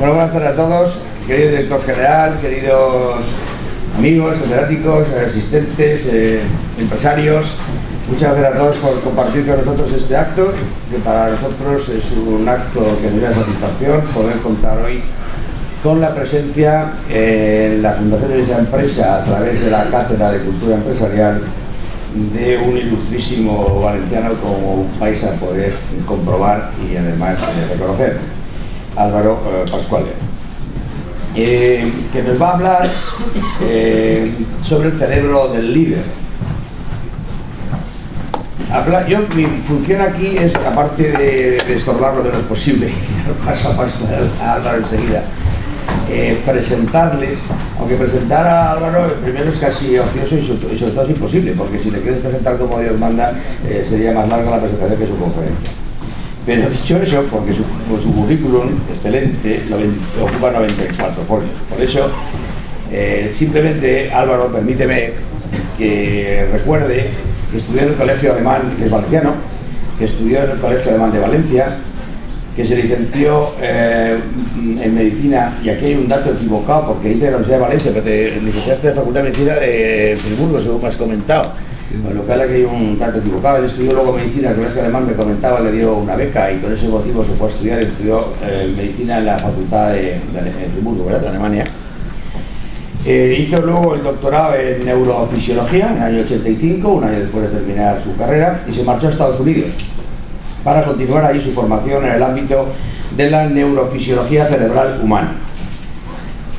Bueno, buenas tardes a todos, querido director general, queridos amigos, catedráticos, asistentes, empresarios. Muchas gracias a todos por compartir con nosotros este acto, que para nosotros es un acto que nos da satisfacción poder contar hoy con la presencia en la fundación de esa empresa a través de la Cátedra de Cultura Empresarial de un ilustrísimo valenciano, como vais a poder comprobar y además reconocer, Álvaro Pascual, que nos va a hablar sobre el cerebro del líder. Mi función aquí es, aparte de estorbar lo menos posible, y paso a paso a Álvaro enseguida, presentarles, aunque presentar a Álvaro primero es casi ocioso y sobre todo es imposible, porque si le quieres presentar como Dios manda, sería más larga la presentación que su conferencia. Pero dicho eso, porque su currículum excelente ocupa 94 folios. Por eso, simplemente, Álvaro, permíteme que recuerde que estudió en el Colegio Alemán, que es valenciano, que estudió en el Colegio Alemán de Valencia, que se licenció en Medicina, y aquí hay un dato equivocado, porque dice la Universidad de Valencia, pero te licenciaste de Facultad de Medicina de Friburgo, según me has comentado. Con lo cual aquí hay un dato equivocado. Él estudió luego Medicina, el Colegio Alemán me comentaba, le dio una beca y con ese motivo se fue a estudiar y estudió Medicina en la Facultad de Friburgo, ¿verdad?, de Alemania. Hizo luego el doctorado en Neurofisiología en el año 85, un año después de terminar su carrera, y se marchó a Estados Unidos para continuar ahí su formación en el ámbito de la neurofisiología cerebral humana.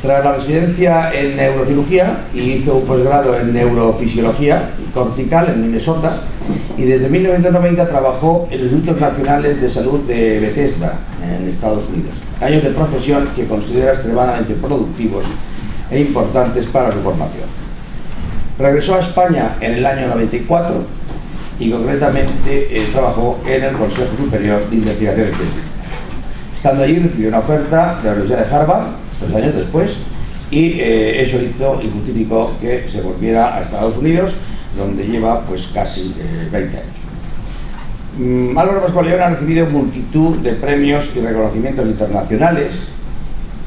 Tras la residencia en neurocirugía, hizo un posgrado en neurofisiología cortical en Minnesota, y desde 1990 trabajó en los Institutos Nacionales de Salud de Bethesda, en Estados Unidos. Años de profesión que considera extremadamente productivos e importantes para su formación. Regresó a España en el año 94 y concretamente trabajó en el Consejo Superior de Investigación Científica. Estando allí recibió una oferta de la Universidad de Harvard 3 años después, y eso hizo y justificó que se volviera a Estados Unidos, donde lleva pues casi 20 años. Álvaro Pascual León ha recibido multitud de premios y reconocimientos internacionales,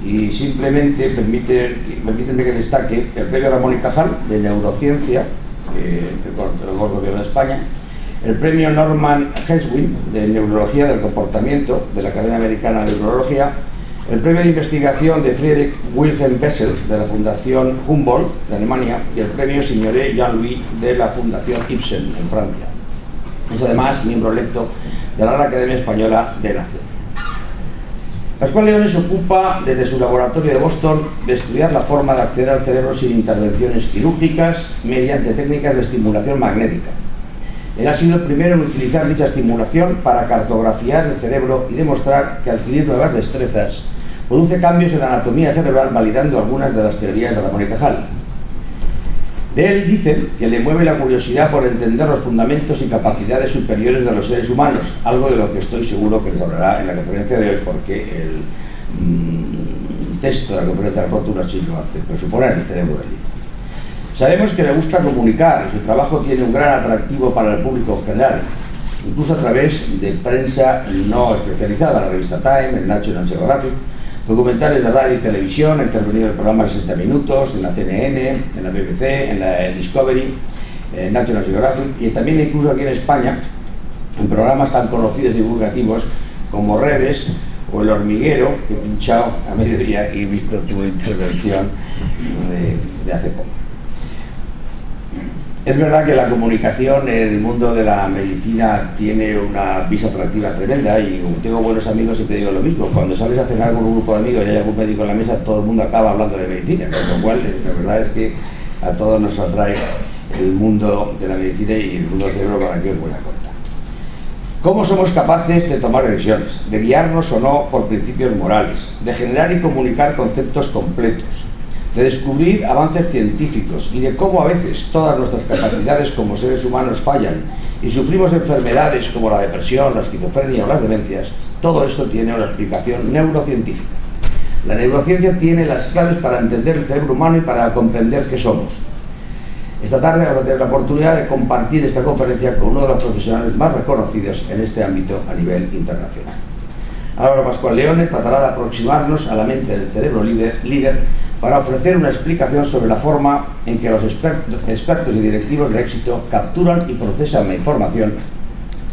y simplemente permítanme que destaque el premio Ramón y Cajal de Neurociencia, el Gordo de España, el premio Norman Heswin de Neurología del Comportamiento de la Academia Americana de Neurología, el premio de investigación de Friedrich Wilhelm Bessel de la Fundación Humboldt de Alemania, y el premio Signoret Jean-Louis de la Fundación Ibsen en Francia. Es además miembro electo de la Real Academia Española de la Ciencia. Pascual León se ocupa desde su laboratorio de Boston de estudiar la forma de acceder al cerebro sin intervenciones quirúrgicas mediante técnicas de estimulación magnética. Él ha sido el primero en utilizar dicha estimulación para cartografiar el cerebro y demostrar que adquirir nuevas destrezas produce cambios en la anatomía cerebral, validando algunas de las teorías de Ramón y Cajal. De él dicen que le mueve la curiosidad por entender los fundamentos y capacidades superiores de los seres humanos, algo de lo que estoy seguro que nos hablará en la conferencia de hoy, porque el texto de la conferencia de la Fortuna sí lo hace, presuponer el cerebro del líder. Sabemos que le gusta comunicar, y su trabajo tiene un gran atractivo para el público en general, incluso a través de prensa no especializada, la revista Time, el National Geographic, documentales de radio y televisión, ha intervenido en el programa 60 Minutos, en la CNN, en la BBC, en la Discovery, en National Geographic, y también incluso aquí en España, en programas tan conocidos y divulgativos como Redes o El Hormiguero, que he pinchado a mediodía y he visto tu intervención de hace poco. Es verdad que la comunicación en el mundo de la medicina tiene una visa atractiva tremenda, y como tengo buenos amigos siempre digo lo mismo: cuando sales a cenar con un grupo de amigos y hay algún médico en la mesa, todo el mundo acaba hablando de medicina, con lo cual la verdad es que a todos nos atrae el mundo de la medicina y el mundo del cerebro, con aquí os voy a contar. ¿Cómo somos capaces de tomar decisiones, de guiarnos o no por principios morales, de generar y comunicar conceptos completos, de descubrir avances científicos, y de cómo a veces todas nuestras capacidades como seres humanos fallan y sufrimos enfermedades como la depresión, la esquizofrenia o las demencias? Todo esto tiene una explicación neurocientífica. La neurociencia tiene las claves para entender el cerebro humano y para comprender qué somos. Esta tarde vamos a tener la oportunidad de compartir esta conferencia con uno de los profesionales más reconocidos en este ámbito a nivel internacional. Álvaro Pascual Leone tratará de aproximarnos a la mente del cerebro líder para ofrecer una explicación sobre la forma en que los expertos y directivos de éxito capturan y procesan la información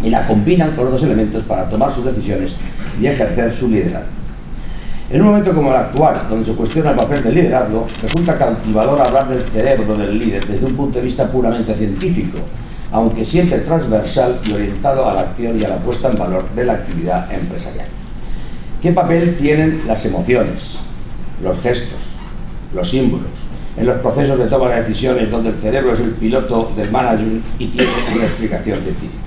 y la combinan con otros elementos para tomar sus decisiones y ejercer su liderazgo. En un momento como el actual, donde se cuestiona el papel del liderazgo, resulta cautivador hablar del cerebro del líder desde un punto de vista puramente científico, aunque siempre transversal y orientado a la acción y a la puesta en valor de la actividad empresarial. ¿Qué papel tienen las emociones, los gestos, los símbolos, en los procesos de toma de decisiones donde el cerebro es el piloto del management y tiene una explicación científica?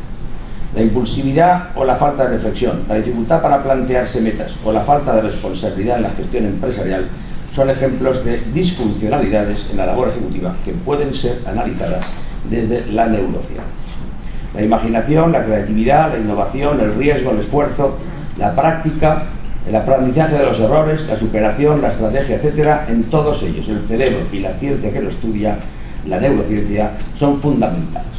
La impulsividad o la falta de reflexión, la dificultad para plantearse metas o la falta de responsabilidad en la gestión empresarial son ejemplos de disfuncionalidades en la labor ejecutiva que pueden ser analizadas desde la neurociencia. La imaginación, la creatividad, la innovación, el riesgo, el esfuerzo, la práctica, el aprendizaje de los errores, la superación, la estrategia, etcétera, en todos ellos el cerebro y la ciencia que lo estudia, la neurociencia, son fundamentales.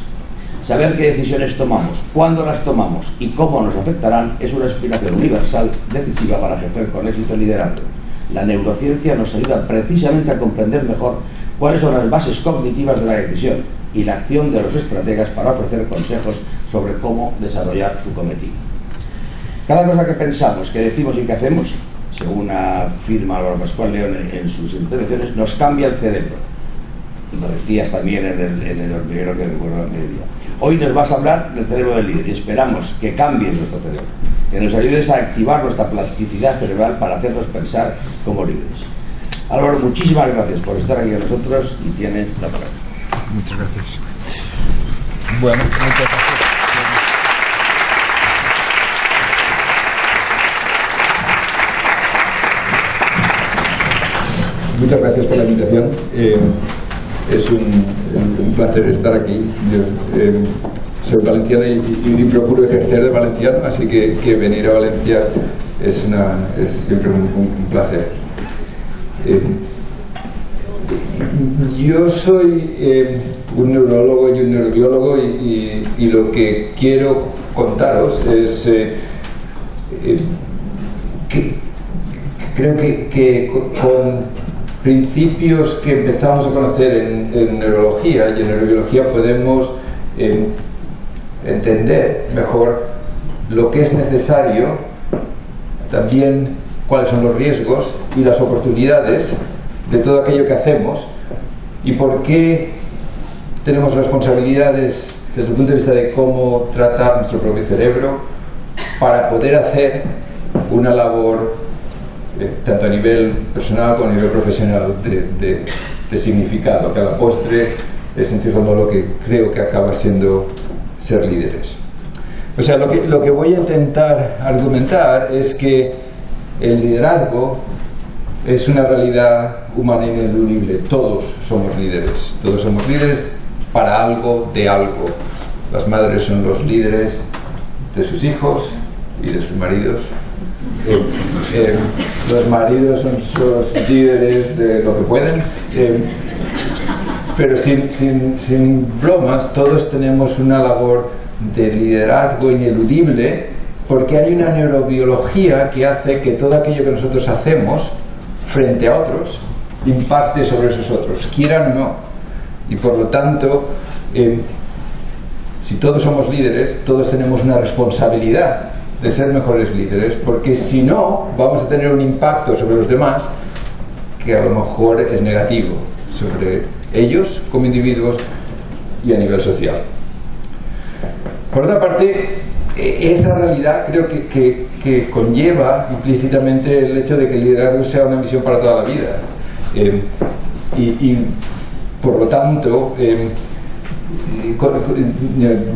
Saber qué decisiones tomamos, cuándo las tomamos y cómo nos afectarán es una explicación universal decisiva para ejercer con éxito el liderazgo. La neurociencia nos ayuda precisamente a comprender mejor cuáles son las bases cognitivas de la decisión y la acción de los estrategas para ofrecer consejos sobre cómo desarrollar su cometido. Cada cosa que pensamos, que decimos y que hacemos, según afirma Álvaro Pascual Leone en sus intervenciones, nos cambia el cerebro. Lo decías también en el hormiguero que recuerdo al mediodía. Hoy nos vas a hablar del cerebro del líder y esperamos que cambie nuestro cerebro, que nos ayudes a activar nuestra plasticidad cerebral para hacernos pensar como líderes. Álvaro, muchísimas gracias por estar aquí con nosotros y tienes la palabra. Muchas gracias. Bueno, muchas gracias. Muchas gracias por la invitación. Es un placer estar aquí. Yo soy valenciano y procuro ejercer de valenciano, así que venir a Valencia es siempre un placer. Yo soy un neurólogo y un neurobiólogo y lo que quiero contaros es que creo que con principios que empezamos a conocer en neurología y en neurobiología podemos entender mejor lo que es necesario, también cuáles son los riesgos y las oportunidades de todo aquello que hacemos y por qué tenemos responsabilidades desde el punto de vista de cómo tratar nuestro propio cerebro para poder hacer una labor tanto a nivel personal como a nivel profesional de significado, que a la postre es en cierto modo lo que creo que acaba siendo ser líderes. O sea, lo que voy a intentar argumentar es que el liderazgo es una realidad humana ineludible. Todos somos líderes para algo, de algo. Las madres son los líderes de sus hijos y de sus maridos. Los maridos son los líderes de lo que pueden, pero sin bromas, todos tenemos una labor de liderazgo ineludible porque hay una neurobiología que hace que todo aquello que nosotros hacemos frente a otros impacte sobre esos otros, quieran o no. Y por lo tanto, si todos somos líderes, todos tenemos una responsabilidad de ser mejores líderes, porque si no, vamos a tener un impacto sobre los demás que a lo mejor es negativo sobre ellos como individuos y a nivel social. Por otra parte, esa realidad creo que conlleva implícitamente el hecho de que el liderazgo sea una misión para toda la vida. Y por lo tanto,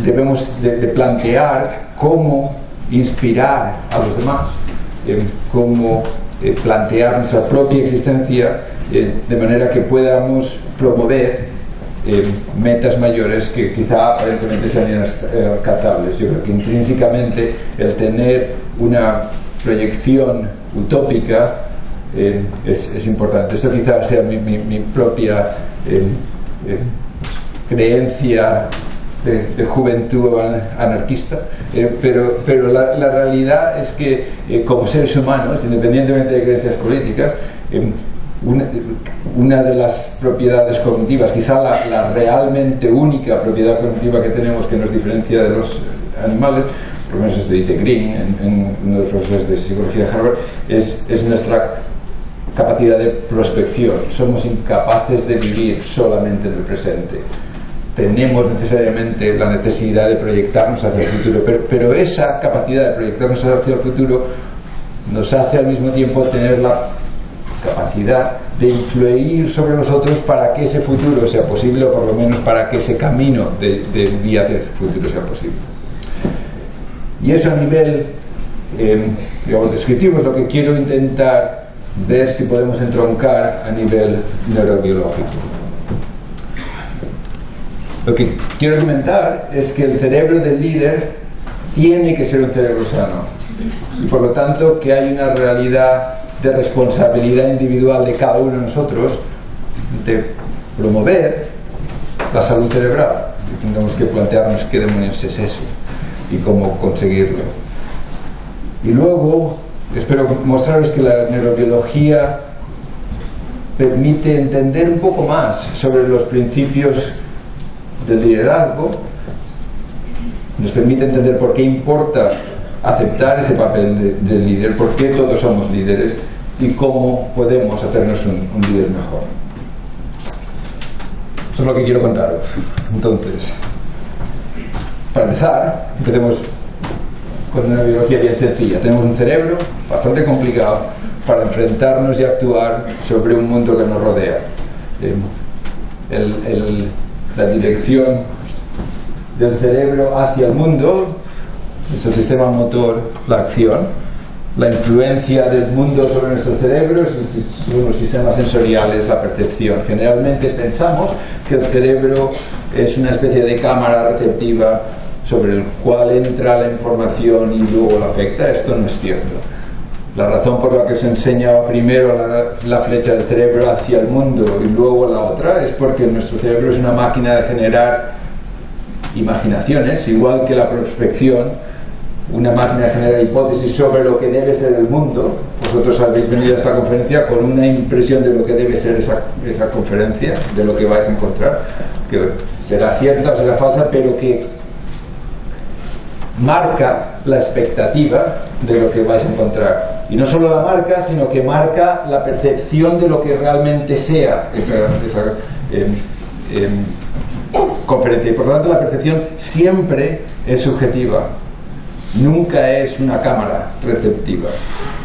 debemos de plantear cómo inspirar a los demás, cómo plantear nuestra propia existencia de manera que podamos promover metas mayores que quizá aparentemente sean inalcanzables. Yo creo que intrínsecamente el tener una proyección utópica es importante. Esto quizá sea mi propia creencia de juventud anarquista, pero la realidad es que como seres humanos, independientemente de creencias políticas, una de las propiedades cognitivas, quizá la realmente única propiedad cognitiva que tenemos que nos diferencia de los animales, por lo menos esto dice Green, en uno de los profesores de psicología de Harvard, es nuestra capacidad de prospección. Somos incapaces de vivir solamente en el presente. Tenemos necesariamente la necesidad de proyectarnos hacia el futuro, pero esa capacidad de proyectarnos hacia el futuro nos hace al mismo tiempo tener la capacidad de influir sobre nosotros para que ese futuro sea posible, o por lo menos para que ese camino de vía de futuro sea posible. Y eso a nivel digamos, descriptivo es lo que quiero intentar ver si podemos entroncar a nivel neurobiológico. Lo que quiero argumentar es que el cerebro del líder tiene que ser un cerebro sano, y por lo tanto que hay una realidad de responsabilidad individual de cada uno de nosotros de promover la salud cerebral. Y tendremos que plantearnos qué demonios es eso y cómo conseguirlo. Y luego espero mostraros que la neurobiología permite entender un poco más sobre los principios del liderazgo, nos permite entender por qué importa aceptar ese papel de líder, por qué todos somos líderes y cómo podemos hacernos un líder mejor. Eso es lo que quiero contaros. Entonces, para empezar, empecemos con una biología bien sencilla. Tenemos un cerebro bastante complicado para enfrentarnos y actuar sobre un mundo que nos rodea. La dirección del cerebro hacia el mundo es el sistema motor, la acción. La influencia del mundo sobre nuestro cerebro son los sistemas sensoriales, la percepción. Generalmente pensamos que el cerebro es una especie de cámara receptiva sobre el cual entra la información y luego la afecta. Esto no es cierto. La razón por la que se enseñaba primero la flecha del cerebro hacia el mundo y luego la otra es porque nuestro cerebro es una máquina de generar imaginaciones, igual que la prospección, una máquina de generar hipótesis sobre lo que debe ser el mundo. Vosotros habéis venido a esta conferencia con una impresión de lo que debe ser esa conferencia, de lo que vais a encontrar, que será cierta o será falsa, pero que marca la expectativa de lo que vais a encontrar. Y no solo la marca, sino que marca la percepción de lo que realmente sea esa conferencia. Y por lo tanto la percepción siempre es subjetiva, nunca es una cámara receptiva.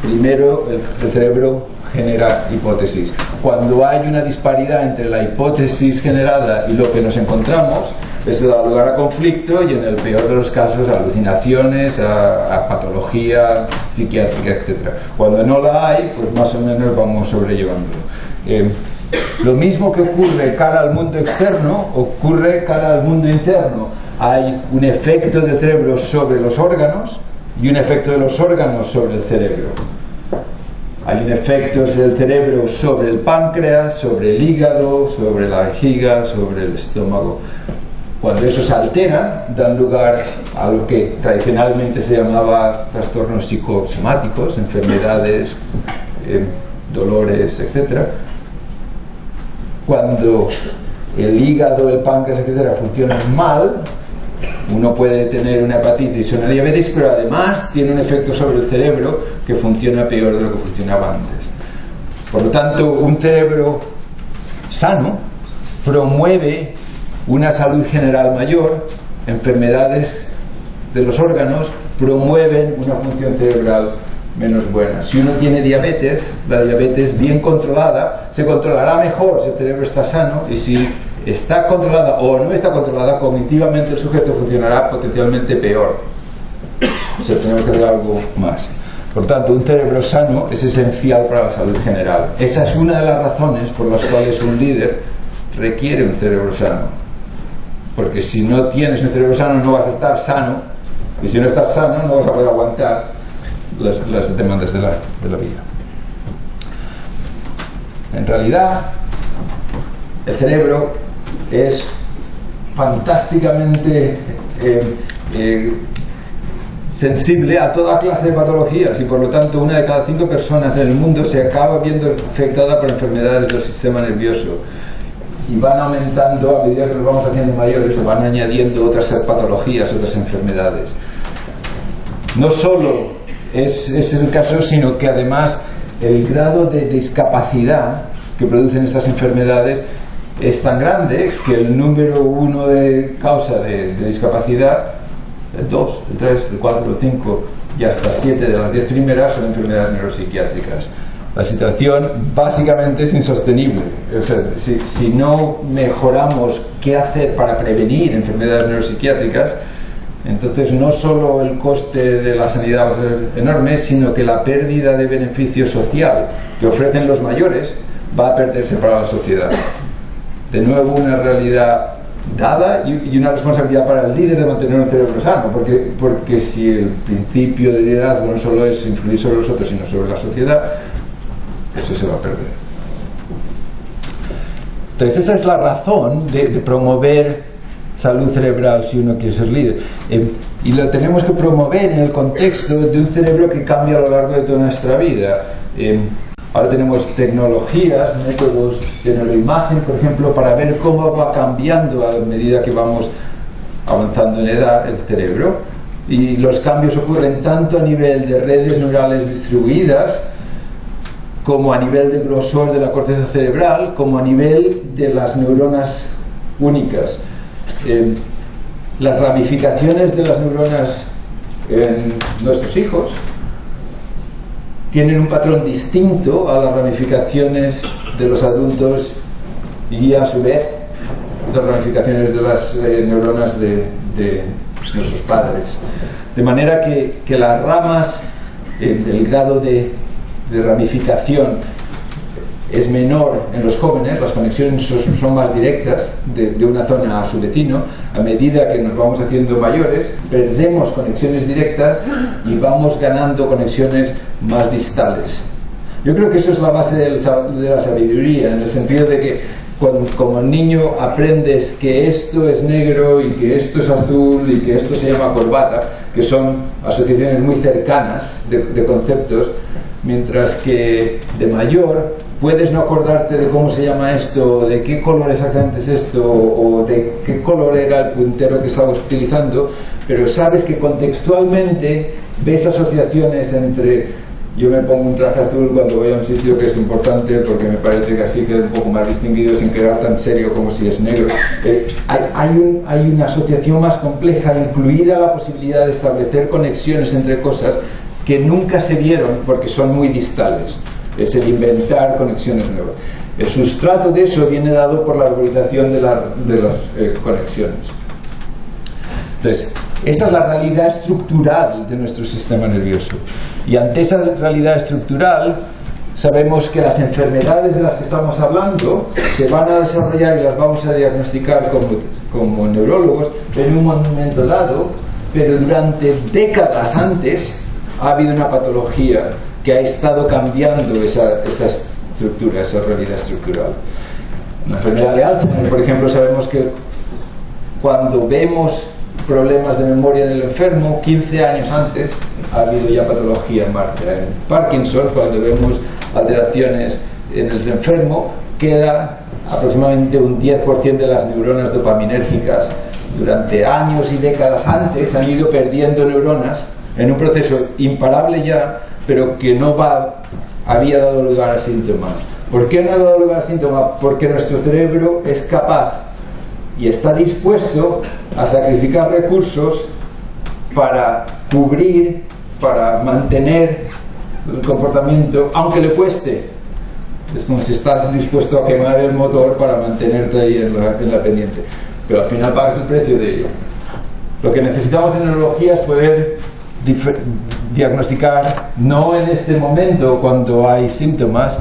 Primero el cerebro genera hipótesis. Cuando hay una disparidad entre la hipótesis generada y lo que nos encontramos, eso da lugar a conflicto y en el peor de los casos a alucinaciones, a patología psiquiátrica, etc. Cuando no la hay, pues más o menos vamos sobrellevándolo. Lo mismo que ocurre cara al mundo externo, ocurre cara al mundo interno. Hay un efecto del cerebro sobre los órganos y un efecto de los órganos sobre el cerebro. Hay un efecto del cerebro sobre el páncreas, sobre el hígado, sobre la vejiga, sobre el estómago. Cuando eso se altera, dan lugar a lo que tradicionalmente se llamaba trastornos psicosomáticos, enfermedades, dolores, etc. Cuando el hígado, el páncreas, etc. funcionan mal, uno puede tener una hepatitis o una diabetes, pero además tiene un efecto sobre el cerebro que funciona peor de lo que funcionaba antes. Por lo tanto, un cerebro sano promueve una salud general mayor, enfermedades de los órganos promueven una función cerebral menos buena. Si uno tiene diabetes, la diabetes bien controlada se controlará mejor si el cerebro está sano, y si está controlada o no está controlada, cognitivamente el sujeto funcionará potencialmente peor. O sea, tenemos que hacer algo más. Por tanto, un cerebro sano es esencial para la salud general. Esa es una de las razones por las cuales un líder requiere un cerebro sano. Porque si no tienes un cerebro sano no vas a estar sano, y si no estás sano no vas a poder aguantar las demandas de la vida. En realidad, el cerebro es fantásticamente sensible a toda clase de patologías, y por lo tanto 1 de cada 5 personas en el mundo se acaba viendo afectada por enfermedades del sistema nervioso, y van aumentando a medida que nos vamos haciendo mayores, se van añadiendo otras patologías, otras enfermedades. No solo es el caso, sino que además el grado de discapacidad que producen estas enfermedades es tan grande que el número 1 de causa de discapacidad, el 2, el 3, el 4, el 5 y hasta 7 de las 10 primeras son enfermedades neuropsiquiátricas. La situación básicamente es insostenible. O sea, si no mejoramos qué hacer para prevenir enfermedades neuropsiquiátricas, entonces no solo el coste de la sanidad va a ser enorme, sino que la pérdida de beneficio social que ofrecen los mayores va a perderse para la sociedad. De nuevo, una realidad dada y una responsabilidad para el líder de mantener un cerebro sano, porque si el principio de liderazgo no solo es influir sobre los otros, sino sobre la sociedad, eso se va a perder. Entonces esa es la razón de promover salud cerebral si uno quiere ser líder, y lo tenemos que promover en el contexto de un cerebro que cambia a lo largo de toda nuestra vida. Ahora tenemos tecnologías, métodos de neuroimagen, por ejemplo, para ver cómo va cambiando a medida que vamos avanzando en edad el cerebro, y los cambios ocurren tanto a nivel de redes neurales distribuidas, como a nivel de grosor de la corteza cerebral, como a nivel de las neuronas únicas. Las ramificaciones de las neuronas en nuestros hijos tienen un patrón distinto a las ramificaciones de los adultos, y a su vez las ramificaciones de las neuronas de nuestros padres. De manera que las ramas, el grado de ramificación es menor en los jóvenes, las conexiones son más directas de una zona a su vecino. A medida que nos vamos haciendo mayores, perdemos conexiones directas y vamos ganando conexiones más distales. Yo creo que eso es la base de la sabiduría, en el sentido de que como niño aprendes que esto es negro y que esto es azul y que esto se llama corbata, que son asociaciones muy cercanas de conceptos, mientras que de mayor puedes no acordarte de cómo se llama esto, de qué color exactamente es esto, o de qué color era el puntero que estabas utilizando, pero sabes que contextualmente ves asociaciones entre yo me pongo un traje azul cuando voy a un sitio que es importante porque me parece que así queda un poco más distinguido sin quedar tan serio como si es negro. Hay una asociación más compleja, incluida la posibilidad de establecer conexiones entre cosas que nunca se vieron porque son muy distales. Es el inventar conexiones nuevas. El sustrato de eso viene dado por la arborización de las conexiones. Entonces, esa es la realidad estructural de nuestro sistema nervioso. Y ante esa realidad estructural, sabemos que las enfermedades de las que estamos hablando se van a desarrollar y las vamos a diagnosticar como neurólogos en un momento dado, pero durante décadas antes ha habido una patología que ha estado cambiando esa estructura, esa realidad estructural. La enfermedad de Alzheimer, por ejemplo, sabemos que cuando vemos problemas de memoria en el enfermo, 15 años antes ha habido ya patología en marcha. En Parkinson, cuando vemos alteraciones en el enfermo, queda aproximadamente un 10% de las neuronas dopaminérgicas. Durante años y décadas antes han ido perdiendo neuronas en un proceso imparable ya, pero que no había dado lugar a síntomas. ¿Por qué no ha dado lugar a síntomas? Porque nuestro cerebro es capaz y está dispuesto a sacrificar recursos para cubrir, para mantener el comportamiento, aunque le cueste. Es como si estás dispuesto a quemar el motor para mantenerte ahí en la pendiente, pero al final pagas el precio de ello. Lo que necesitamos en neurología es poder diagnosticar, no en este momento cuando hay síntomas,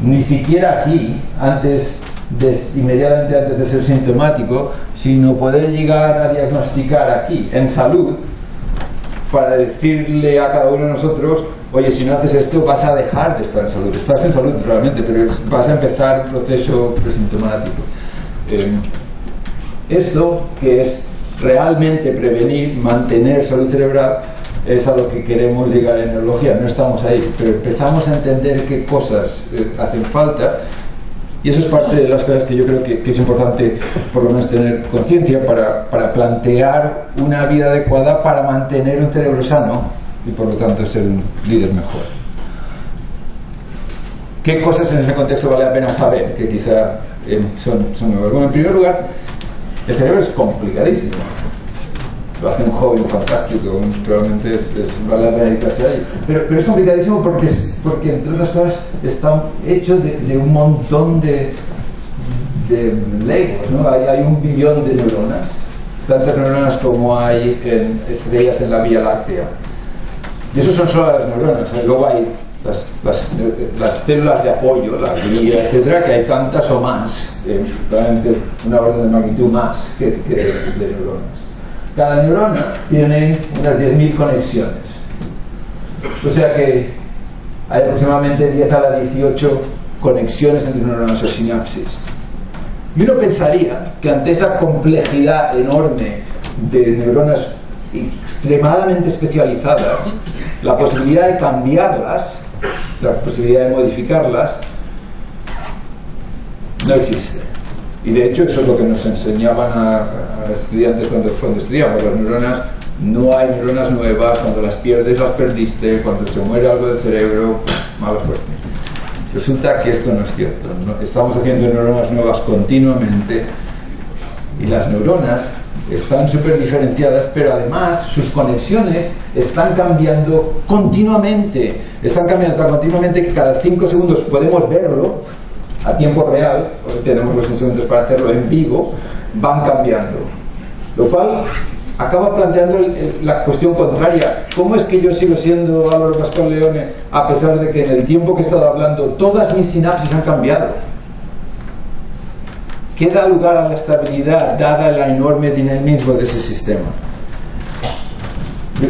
ni siquiera aquí, inmediatamente antes de ser sintomático, sino poder llegar a diagnosticar aquí, en salud, para decirle a cada uno de nosotros: oye, si no haces esto vas a dejar de estar en salud. Estás en salud realmente, pero vas a empezar un proceso presintomático. Esto, que es realmente prevenir, mantener salud cerebral, es a lo que queremos llegar en neurología. No estamos ahí, pero empezamos a entender qué cosas hacen falta, y eso es parte de las cosas que yo creo que es importante por lo menos tener conciencia para plantear una vida adecuada para mantener un cerebro sano y por lo tanto ser un líder mejor. ¿Qué cosas en ese contexto vale la pena saber? Que quizá son nuevas. Bueno, en primer lugar, el cerebro es complicadísimo. Lo hace un joven fantástico, realmente vale la pena dedicarse a ello. Pero es complicadísimo porque entre otras cosas, está hecho de un montón de legos, ¿no? Hay 1 billón de neuronas, tantas neuronas como hay en estrellas en la Vía Láctea. Y eso son solo las neuronas, luego hay las células de apoyo, la glía, etcétera, que hay tantas o más, probablemente una orden de magnitud más que de neuronas. Cada neurona tiene unas 10.000 conexiones, o sea que hay aproximadamente 10 a la 18 conexiones entre neuronas o sinapsis. Y uno pensaría que ante esa complejidad enorme de neuronas extremadamente especializadas, la posibilidad de cambiarlas, la posibilidad de modificarlas, no existe. Y de hecho eso es lo que nos enseñaban a estudiantes cuando estudiamos las neuronas. No hay neuronas nuevas, cuando las pierdes las perdiste, cuando se muere algo del cerebro, mala suerte. Resulta que esto no es cierto, ¿no? Estamos haciendo neuronas nuevas continuamente y las neuronas están súper diferenciadas, pero además sus conexiones están cambiando continuamente. Están cambiando tan continuamente que cada 5 segundos podemos verlo a tiempo real, tenemos los instrumentos para hacerlo en vivo, van cambiando. Lo cual acaba planteando la cuestión contraria. ¿Cómo es que yo sigo siendo Álvaro Pascual Leone a pesar de que en el tiempo que he estado hablando todas mis sinapsis han cambiado? ¿Qué da lugar a la estabilidad dada el enorme dinamismo de ese sistema?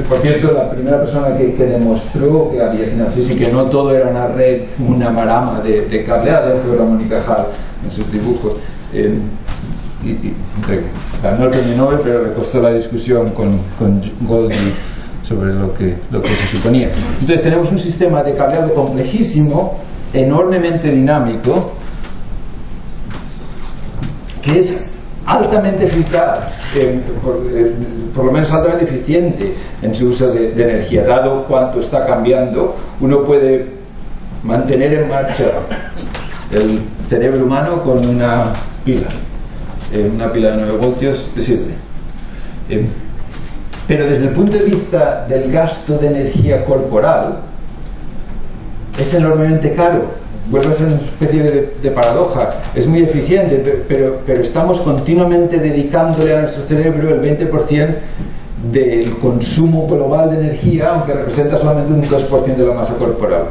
Por cierto, la primera persona que demostró que había sinapsis y que no todo era una red, una marama de cableado fue Ramón y Cajal en sus dibujos. Ganó el premio Nobel, pero le costó la discusión con Goldie sobre lo que se suponía. Entonces tenemos un sistema de cableado complejísimo, enormemente dinámico, que es altamente eficaz, por lo menos altamente eficiente en su uso de energía. Dado cuánto está cambiando, uno puede mantener en marcha el cerebro humano con una pila de 9 voltios te sirve. Pero desde el punto de vista del gasto de energía corporal es enormemente caro. Vuelve a ser una especie de paradoja. Es muy eficiente, pero estamos continuamente dedicándole a nuestro cerebro el 20% del consumo global de energía, aunque representa solamente un 2% de la masa corporal.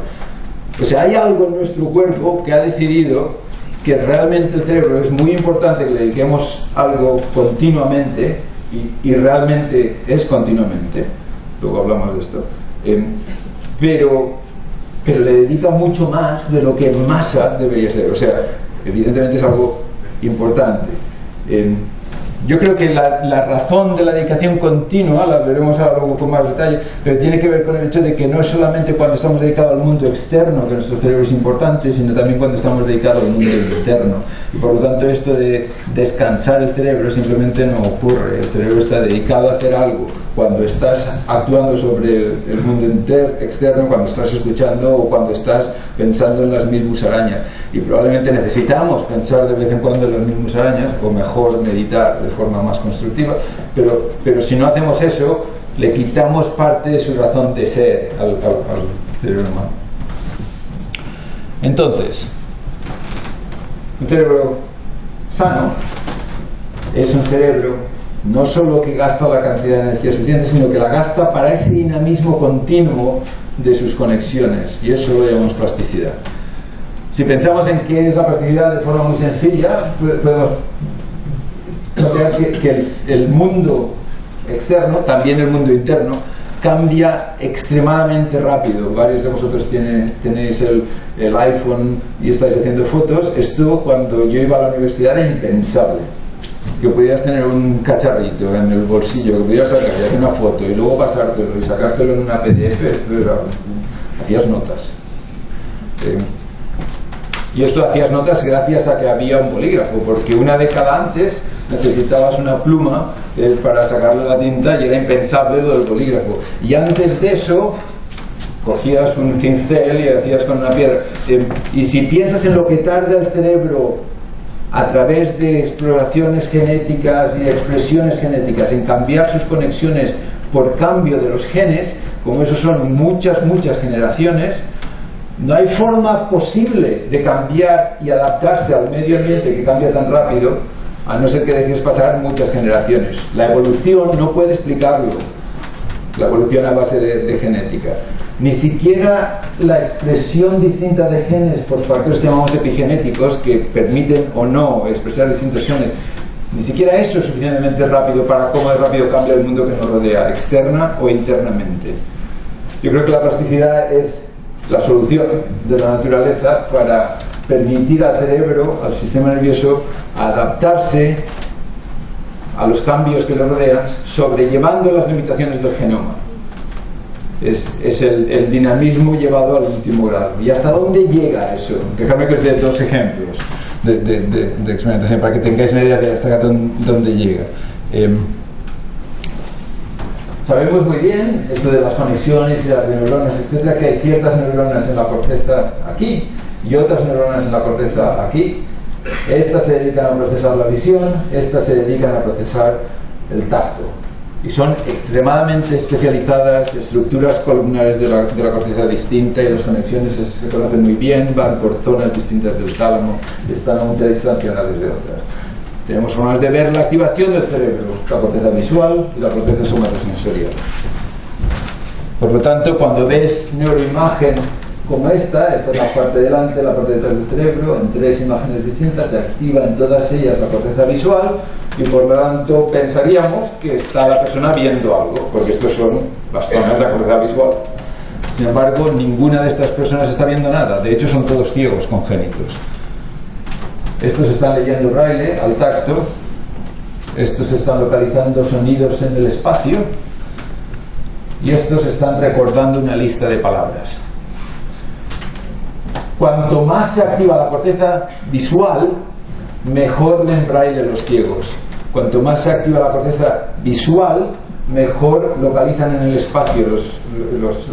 O sea, hay algo en nuestro cuerpo que ha decidido que realmente el cerebro es muy importante que le dediquemos algo continuamente, y realmente es continuamente, luego hablamos de esto, pero le dedica mucho más de lo que en masa debería ser. O sea, evidentemente es algo importante. Yo creo que la razón de la dedicación continua, la veremos ahora luego con más detalle, pero tiene que ver con el hecho de que no es solamente cuando estamos dedicados al mundo externo que nuestro cerebro es importante, sino también cuando estamos dedicados al mundo interno. Y por lo tanto esto de descansar el cerebro simplemente no ocurre. El cerebro está dedicado a hacer algo cuando estás actuando sobre el mundo externo, cuando estás escuchando o cuando estás pensando en las 1000 musarañas. Y probablemente necesitamos pensar de vez en cuando en las 1000 musarañas, o mejor meditar de forma más constructiva, pero si no hacemos eso, le quitamos parte de su razón de ser al cerebro humano. Entonces, un cerebro sano es un cerebro no solo que gasta la cantidad de energía suficiente, sino que la gasta para ese dinamismo continuo de sus conexiones, y eso lo llamamos plasticidad. Si pensamos en qué es la plasticidad de forma muy sencilla, podemos plantear que el mundo externo, también el mundo interno, cambia extremadamente rápido. Varios de vosotros tenéis el iPhone y estáis haciendo fotos. Esto, cuando yo iba a la universidad, era impensable. que pudieras tener un cacharrito en el bolsillo, que pudieras sacar y hacer una foto y luego pasártelo y sacártelo en una PDF, esto era, hacías notas. Y esto hacías notas gracias a que había un bolígrafo, porque una década antes necesitabas una pluma para sacarle la tinta y era impensable lo del bolígrafo. Y antes de eso cogías un cincel y hacías con una piedra. Y si piensas en lo que tarda el cerebro a través de exploraciones genéticas y expresiones genéticas en cambiar sus conexiones por cambio de los genes, como eso son muchas generaciones, no hay forma posible de cambiar y adaptarse al medio ambiente que cambia tan rápido, a no ser que dejes pasar muchas generaciones. La evolución no puede explicarlo, la evolución a base de genética. Ni siquiera la expresión distinta de genes por factores que llamamos epigenéticos, que permiten o no expresar distintos genes, ni siquiera eso es suficientemente rápido para cómo de rápido cambia el mundo que nos rodea, externa o internamente. Yo creo que la plasticidad es la solución de la naturaleza para permitir al cerebro, al sistema nervioso, adaptarse a los cambios que le rodean, sobrellevando las limitaciones del genoma. Es el dinamismo llevado al último grado. ¿Y hasta dónde llega eso? Dejadme que os dé dos ejemplos de experimentación para que tengáis una idea de hasta dónde llega. Sabemos muy bien esto de las conexiones y las neuronas, etcétera, que hay ciertas neuronas en la corteza aquí y otras neuronas en la corteza aquí. Estas se dedican a procesar la visión, estas se dedican a procesar el tacto. Y son extremadamente especializadas, estructuras columnares de la corteza distinta, y las conexiones se conocen muy bien, van por zonas distintas del tálamo, están a mucha distancia unas de otras. Tenemos formas de ver la activación del cerebro, la corteza visual y la corteza somatosensorial. Por lo tanto, cuando ves neuroimagen como esta es la parte de delante, la parte de detrás del cerebro, en tres imágenes distintas, se activa en todas ellas la corteza visual y por lo tanto pensaríamos que está la persona viendo algo, porque estos son las zonas de la corteza visual. Sin embargo, ninguna de estas personas está viendo nada, de hecho son todos ciegos congénitos. Estos están leyendo braille al tacto, estos están localizando sonidos en el espacio y estos están recordando una lista de palabras. Cuanto más se activa la corteza visual, mejor leen braille los ciegos. Cuanto más se activa la corteza visual, mejor localizan en el espacio los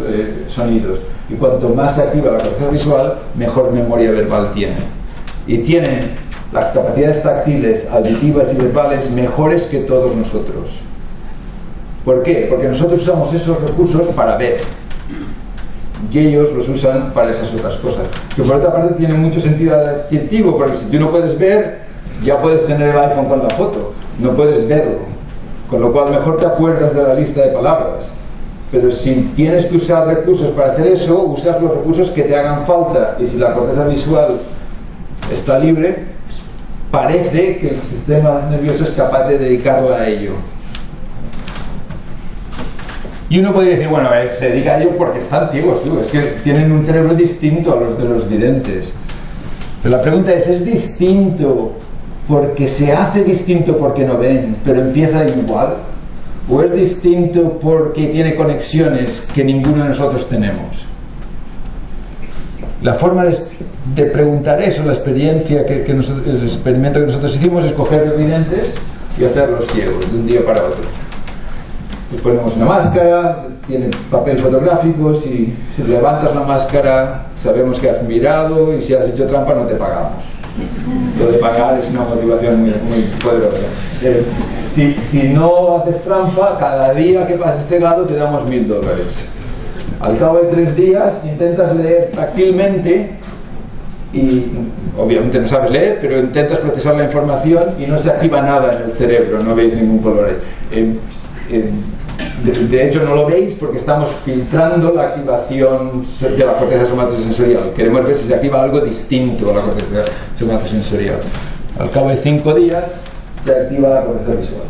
sonidos. Y cuanto más se activa la corteza visual, mejor memoria verbal tienen. Y tienen las capacidades táctiles, auditivas y verbales mejores que todos nosotros. ¿Por qué? Porque nosotros usamos esos recursos para ver. Y ellos los usan para esas otras cosas, que por otra parte tiene mucho sentido adaptativo, porque si tú no puedes ver, ya puedes tener el iPhone con la foto, no puedes verlo, con lo cual mejor te acuerdas de la lista de palabras. Pero si tienes que usar recursos para hacer eso, usas los recursos que te hagan falta, y si la corteza visual está libre, parece que el sistema nervioso es capaz de dedicarla a ello. Y uno podría decir, bueno, se dedica a ello porque están ciegos, tú, es que tienen un cerebro distinto a los de los videntes. Pero la pregunta es distinto porque se hace distinto porque no ven, pero empieza igual? ¿O es distinto porque tiene conexiones que ninguno de nosotros tenemos? La forma de preguntar eso, la experiencia el experimento que nosotros hicimos es coger los videntes y hacerlos ciegos de un día para otro. Pues ponemos una máscara, tiene papel fotográfico, si levantas la máscara sabemos que has mirado y si has hecho trampa no te pagamos. Lo de pagar es una motivación muy poderosa. Si no haces trampa, cada día que pases cegado te damos $1000. Al cabo de 3 días intentas leer táctilmente y obviamente no sabes leer, pero intentas procesar la información y no se activa nada en el cerebro, no veis ningún color ahí. De hecho no lo veis porque estamos filtrando la activación de la corteza somatosensorial. Queremos ver si se activa algo distinto a la corteza somatosensorial. Al cabo de 5 días se activa la corteza visual.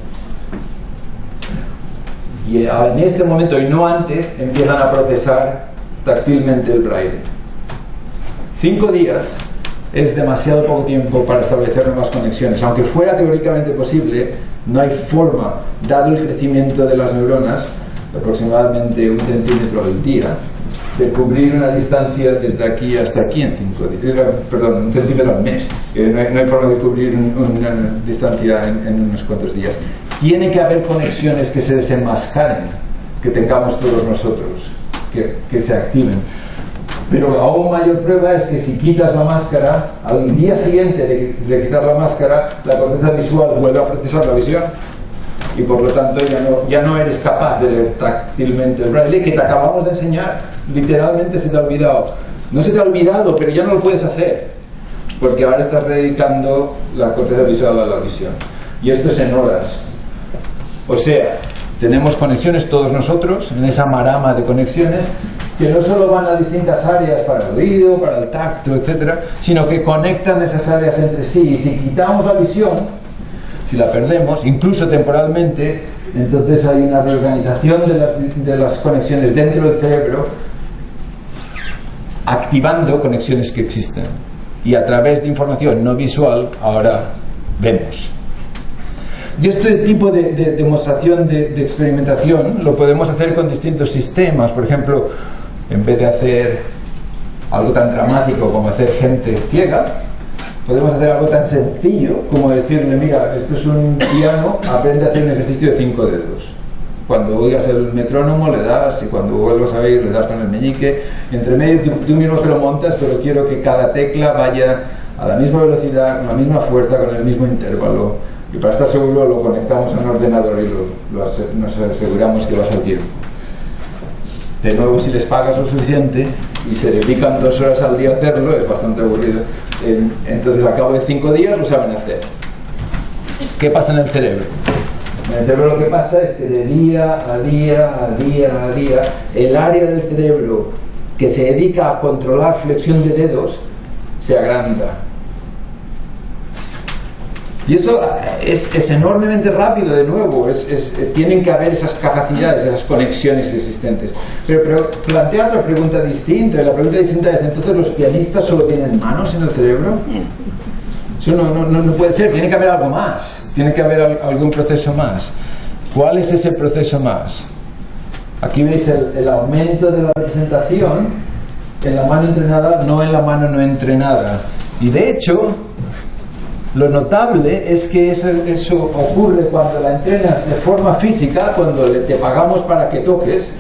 Y en ese momento y no antes empiezan a procesar táctilmente el braille. 5 días es demasiado poco tiempo para establecer nuevas conexiones. Aunque fuera teóricamente posible, no hay forma, dado el crecimiento de las neuronas, aproximadamente 1 centímetro al día, de cubrir una distancia desde aquí hasta aquí en 5 días, perdón, 1 centímetro al mes. No hay forma de cubrir una distancia en unos cuantos días. Tiene que haber conexiones que se desenmascaren, que tengamos todos nosotros, que se activen. Pero aún mayor prueba es que si quitas la máscara, al día siguiente de quitar la máscara, la corteza visual vuelve a procesar la visión y por lo tanto ya no eres capaz de leer táctilmente el braille que te acabamos de enseñar. Literalmente se te ha olvidado. No se te ha olvidado, pero ya no lo puedes hacer porque ahora estás dedicando la corteza visual a la visión. Y esto es en horas. O sea, tenemos conexiones todos nosotros, en esa marama de conexiones, que no solo van a distintas áreas para el oído, para el tacto, etc., sino que conectan esas áreas entre sí. Y si quitamos la visión, si la perdemos, incluso temporalmente, entonces hay una reorganización de las conexiones dentro del cerebro, activando conexiones que existen. Y a través de información no visual, ahora vemos. Y este tipo de demostración de experimentación lo podemos hacer con distintos sistemas. Por ejemplo, en vez de hacer algo tan dramático como hacer gente ciega, podemos hacer algo tan sencillo como decirle: mira, esto es un piano, aprende a hacer un ejercicio de 5 dedos. Cuando oigas el metrónomo le das, y cuando vuelvas a oír le das con el meñique. Entre medio tú mismo te lo montas, pero quiero que cada tecla vaya a la misma velocidad, con la misma fuerza, con el mismo intervalo. Y para estar seguro lo conectamos a un ordenador y nos aseguramos que va a ser tiempo. De nuevo, si les pagas lo suficiente y se dedican 2 horas al día a hacerlo, es bastante aburrido. Entonces, al cabo de 5 días lo saben hacer. ¿Qué pasa en el cerebro? En el cerebro lo que pasa es que de día a día, a día a día, el área del cerebro que se dedica a controlar flexión de dedos se agranda. Y eso es enormemente rápido, de nuevo. Tienen que haber esas capacidades, esas conexiones existentes. Pero plantea otra pregunta distinta. La pregunta distinta es: ¿entonces los pianistas solo tienen manos en el cerebro? Eso no puede ser. Tiene que haber algo más. Tiene que haber algún proceso más. ¿Cuál es ese proceso más? Aquí veis el aumento de la representación en la mano entrenada, no en la mano no entrenada. Y de hecho, lo notable es que eso ocurre cuando la entrenas de forma física, cuando te pagamos para que toques.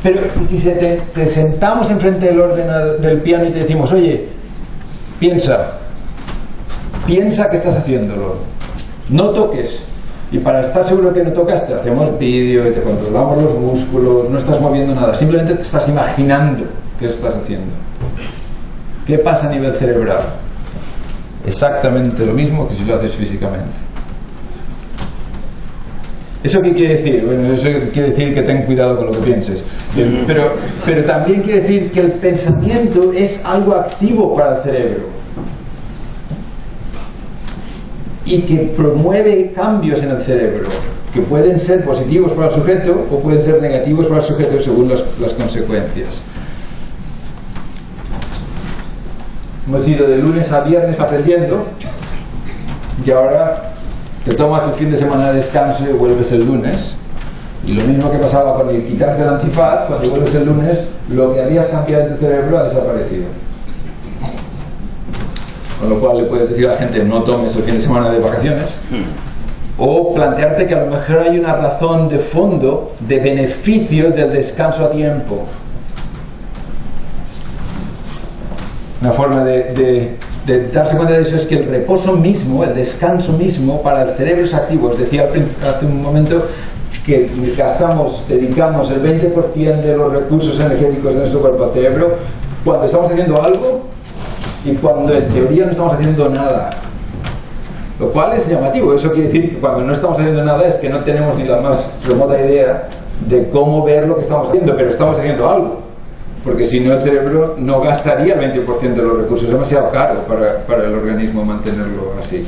Pero si te sentamos enfrente del ordenador, del piano, y te decimos: oye, piensa que estás haciéndolo, no toques. Y para estar seguro que no tocas, te hacemos vídeo y te controlamos los músculos, no estás moviendo nada, simplemente te estás imaginando que lo estás haciendo. ¿Qué pasa a nivel cerebral? Exactamente lo mismo que si lo haces físicamente. ¿Eso qué quiere decir? Bueno, eso quiere decir que ten cuidado con lo que pienses. Pero también quiere decir que el pensamiento es algo activo para el cerebro y que promueve cambios en el cerebro que pueden ser positivos para el sujeto o pueden ser negativos para el sujeto según las consecuencias. Hemos ido de lunes a viernes aprendiendo y ahora te tomas el fin de semana de descanso y vuelves el lunes. Y lo mismo que pasaba con el quitarte el antifaz, cuando vuelves el lunes, lo que habías cambiado en tu cerebro ha desaparecido. Con lo cual le puedes decir a la gente: no tomes el fin de semana de vacaciones. O plantearte que a lo mejor hay una razón de fondo de beneficio del descanso a tiempo. Una forma de darse cuenta de eso es que el reposo mismo, el descanso mismo para el cerebro es activo. Os decía hace un momento que dedicamos el 20% de los recursos energéticos de nuestro cuerpo al cerebro cuando estamos haciendo algo y cuando en teoría no estamos haciendo nada. Lo cual es llamativo. Eso quiere decir que cuando no estamos haciendo nada es que no tenemos ni la más remota idea de cómo ver lo que estamos haciendo, pero estamos haciendo algo. Porque si no, el cerebro no gastaría el 20% de los recursos. Es demasiado caro para el organismo mantenerlo así.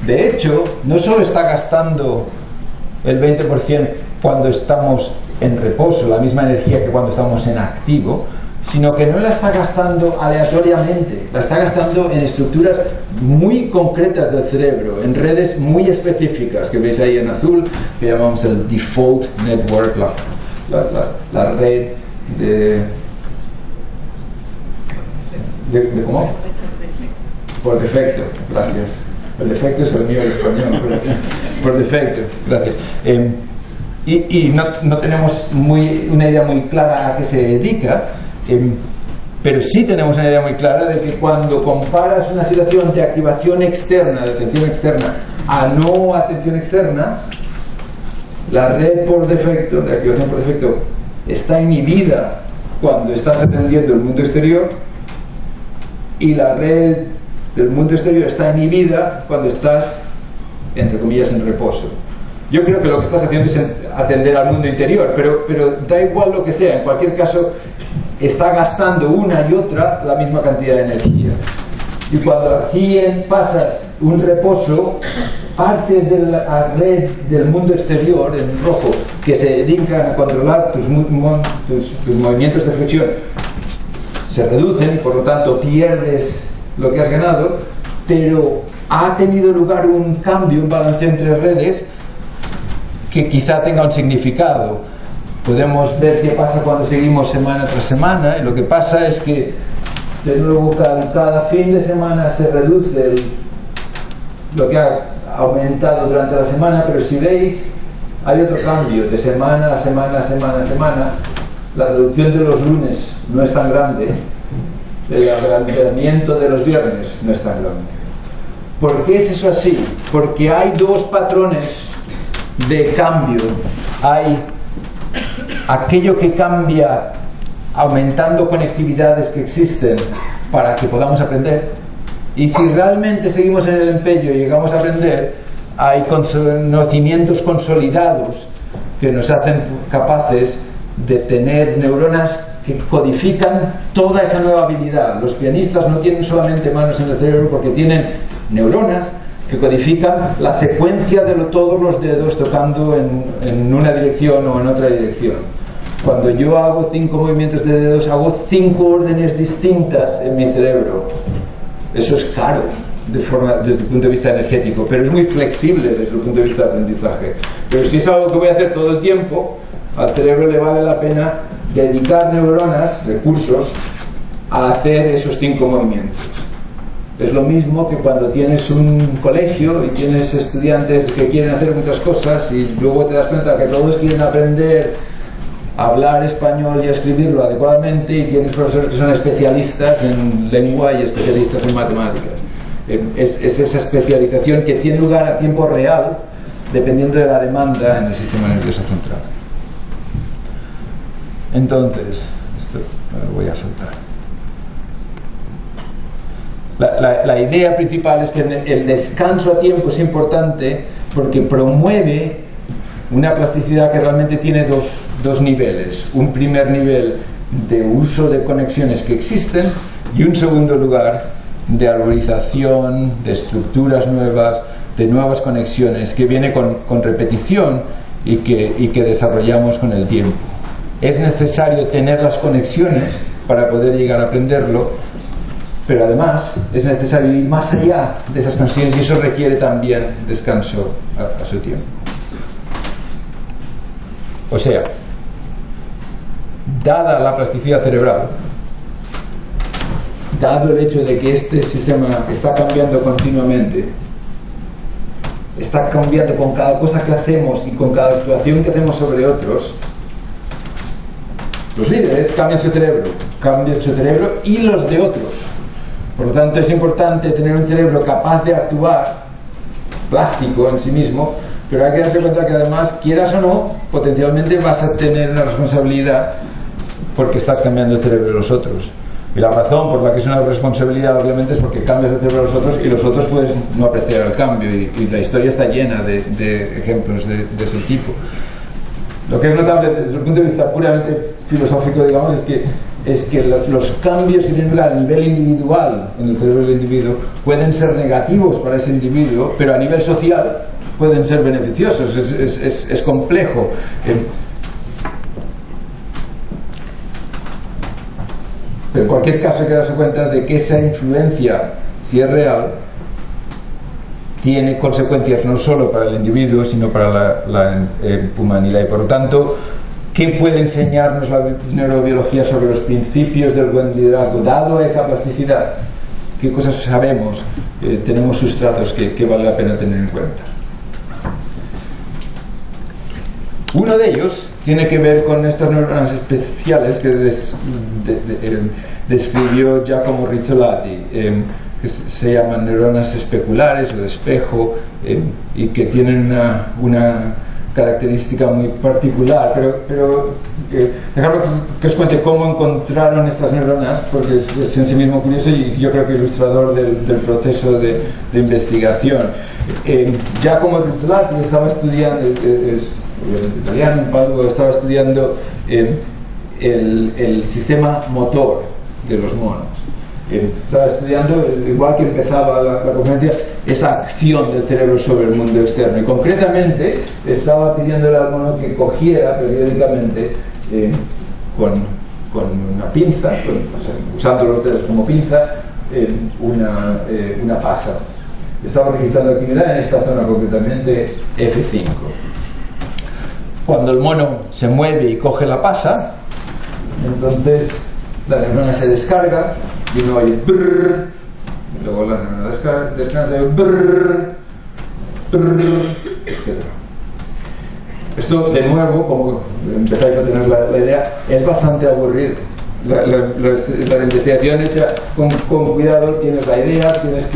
De hecho, no solo está gastando el 20% cuando estamos en reposo, la misma energía que cuando estamos en activo, sino que no la está gastando aleatoriamente, la está gastando en estructuras muy concretas del cerebro, en redes muy específicas, que veis ahí en azul, que llamamos el default network, la red de ¿cómo? Por defecto, gracias. El defecto es el mío en español, por defecto, gracias. Y no tenemos una idea muy clara a qué se dedica, pero sí tenemos una idea muy clara de que cuando comparas una situación de activación externa, de atención externa, a no atención externa, la red por defecto, de activación por defecto, está inhibida cuando estás atendiendo el mundo exterior, y la red del mundo exterior está inhibida cuando estás, entre comillas, en reposo. Yo creo que lo que estás haciendo es atender al mundo interior, pero da igual lo que sea, en cualquier caso está gastando una y otra la misma cantidad de energía. Y cuando aquí pasas un reposo, partes de la red del mundo exterior, en rojo, que se dedican a controlar tus movimientos de flexión, se reducen, por lo tanto pierdes lo que has ganado, pero ha tenido lugar un cambio, un balanceo entre redes que quizá tenga un significado. Podemos ver qué pasa cuando seguimos semana tras semana, y lo que pasa es que de nuevo cada fin de semana se reduce lo que ha aumentado durante la semana, pero si veis hay otro cambio de semana a semana a semana a semana. La reducción de los lunes no es tan grande, el agrandamiento de los viernes no es tan grande. ¿Por qué es eso así? Porque hay dos patrones de cambio. Hay aquello que cambia aumentando conectividades que existen para que podamos aprender, y si realmente seguimos en el empeño y llegamos a aprender, hay conocimientos consolidados que nos hacen capaces de tener neuronas que codifican toda esa nueva habilidad. Los pianistas no tienen solamente manos en el cerebro porque tienen neuronas que codifican la secuencia de todos los dedos tocando en una dirección o en otra dirección. Cuando yo hago 5 movimientos de dedos, hago 5 órdenes distintas en mi cerebro. Eso es caro desde el punto de vista energético, pero es muy flexible desde el punto de vista de aprendizaje. Pero si es algo que voy a hacer todo el tiempo, al cerebro le vale la pena dedicar neuronas, recursos, a hacer esos 5 movimientos. Es lo mismo que cuando tienes un colegio y tienes estudiantes que quieren hacer muchas cosas y luego te das cuenta que todos quieren aprender a hablar español y a escribirlo adecuadamente, y tienes profesores que son especialistas en lengua y especialistas en matemáticas. Es esa especialización que tiene lugar a tiempo real dependiendo de la demanda en el sistema nervioso central. Entonces, esto me lo voy a saltar. La idea principal es que el descanso a tiempo es importante porque promueve una plasticidad que realmente tiene dos niveles. Un primer nivel de uso de conexiones que existen y un segundo lugar de arborización, de estructuras nuevas, de nuevas conexiones que viene con repetición y que desarrollamos con el tiempo. Es necesario tener las conexiones para poder llegar a aprenderlo, pero además es necesario ir más allá de esas conexiones, y eso requiere también descanso a su tiempo. O sea, dada la plasticidad cerebral, dado el hecho de que este sistema está cambiando continuamente, está cambiando con cada cosa que hacemos y con cada actuación que hacemos sobre otros, los líderes cambian su cerebro y los de otros. Por lo tanto, es importante tener un cerebro capaz de actuar, plástico en sí mismo, pero hay que darse cuenta que además, quieras o no, potencialmente vas a tener una responsabilidad porque estás cambiando el cerebro de los otros. Y la razón por la que es una responsabilidad, obviamente, es porque cambias el cerebro de los otros y los otros pueden no apreciar el cambio, y la historia está llena de ejemplos de ese tipo. Lo que es notable desde el punto de vista puramente filosófico, digamos, es que los cambios que tienen lugar a nivel individual en el cerebro del individuo pueden ser negativos para ese individuo, pero a nivel social pueden ser beneficiosos. Es complejo. Pero en cualquier caso hay que darse cuenta de que esa influencia, si es real, tiene consecuencias no solo para el individuo, sino para la humanidad. Y por lo tanto, ¿qué puede enseñarnos la neurobiología sobre los principios del buen liderazgo, dado esa plasticidad? ¿Qué cosas sabemos? Tenemos sustratos que vale la pena tener en cuenta. Uno de ellos tiene que ver con estas neuronas especiales que describió Giacomo Rizzolatti, que se llaman neuronas especulares o de espejo, y que tienen una característica muy particular, pero dejadme que os cuente cómo encontraron estas neuronas, porque es en sí mismo curioso y yo creo que ilustrador del proceso de investigación. Giacomo Rizzolatti estaba estudiando, italiano, en Padua, estaba estudiando el sistema motor de los monos. Estaba estudiando, igual que empezaba la conferencia, esa acción del cerebro sobre el mundo externo, y concretamente estaba pidiéndole al mono que cogiera periódicamente con una pinza, usando los dedos como pinza, una pasa. Estaba registrando actividad en esta zona, concretamente F5. Cuando el mono se mueve y coge la pasa, entonces la neurona se descarga y uno oye brrr, y luego la neurona descansa y brrr, brrr, etc. Esto, de nuevo, como empezáis a tener la idea, es bastante aburrido. La investigación hecha con cuidado, tienes la idea, tienes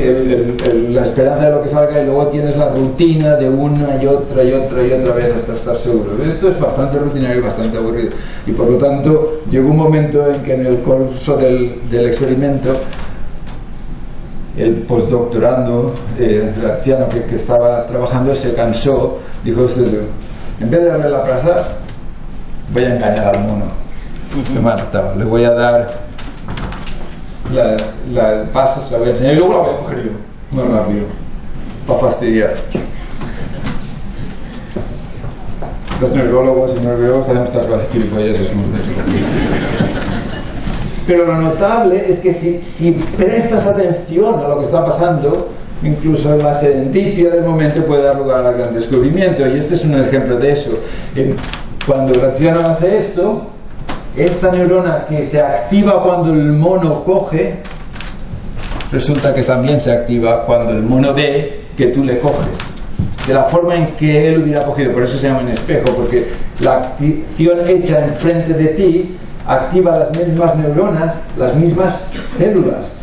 la esperanza de lo que salga, y luego tienes la rutina de una y otra vez hasta estar seguro. Esto es bastante rutinario y bastante aburrido, y por lo tanto llegó un momento en que en el curso del experimento el postdoctorando Graziano que estaba trabajando se cansó, dijo: en vez de darle la plaza, voy a engañar al mono. Me mataba, le voy a dar la pasa, se la voy a enseñar y luego la voy a coger yo, muy rápido, para fastidiar. Los neurólogos y neurobiólogos hacemos estas clases gilipollas. Pero lo notable es que si prestas atención a lo que está pasando, incluso la serendipia del momento puede dar lugar al gran descubrimiento, y este es un ejemplo de eso. Cuando Graziano hace esto, esta neurona que se activa cuando el mono coge, resulta que también se activa cuando el mono ve que tú le coges, de la forma en que él hubiera cogido. Por eso se llama en espejo, porque la acción hecha enfrente de ti activa las mismas neuronas, las mismas células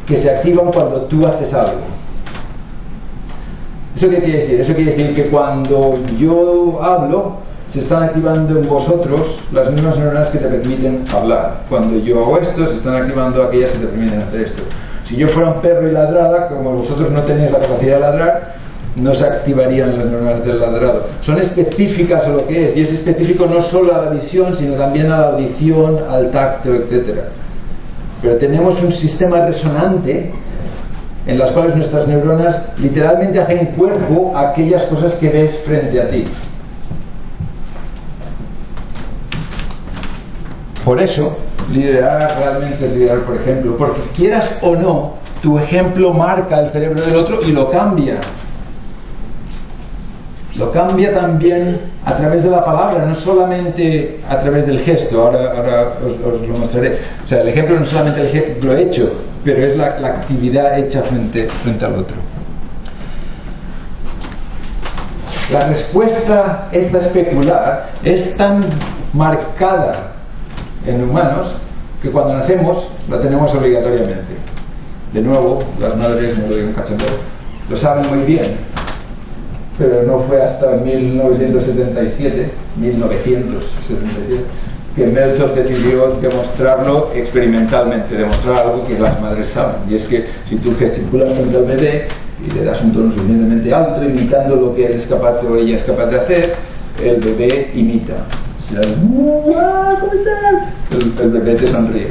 que se activan cuando tú haces algo. ¿Eso qué quiere decir? Eso quiere decir que cuando yo hablo, se están activando en vosotros las mismas neuronas que te permiten hablar. Cuando yo hago esto, se están activando aquellas que te permiten hacer esto. Si yo fuera un perro y ladrara, como vosotros no tenéis la capacidad de ladrar, no se activarían las neuronas del ladrado. Son específicas a lo que es, y es específico no solo a la visión, sino también a la audición, al tacto, etc. Pero tenemos un sistema resonante en las cuales nuestras neuronas literalmente hacen cuerpo a aquellas cosas que ves frente a ti. Por eso, liderar realmente es liderar por ejemplo, porque quieras o no, tu ejemplo marca el cerebro del otro y lo cambia. Lo cambia también a través de la palabra, no solamente a través del gesto. Ahora os lo mostraré. O sea, el ejemplo no es solamente el ejemplo hecho, pero es la actividad hecha frente al otro. La respuesta, esta especular, es tan marcada en humanos que cuando nacemos la tenemos obligatoriamente. De nuevo, las madres, me lo digo un cachondeo, lo saben muy bien, pero no fue hasta 1977 que Meltzer decidió demostrarlo experimentalmente, demostrar algo que las madres saben, y es que si tú gesticulas frente al bebé y le das un tono suficientemente alto, imitando lo que él es capaz o ella es capaz de hacer, el bebé imita. El bebé te sonríe.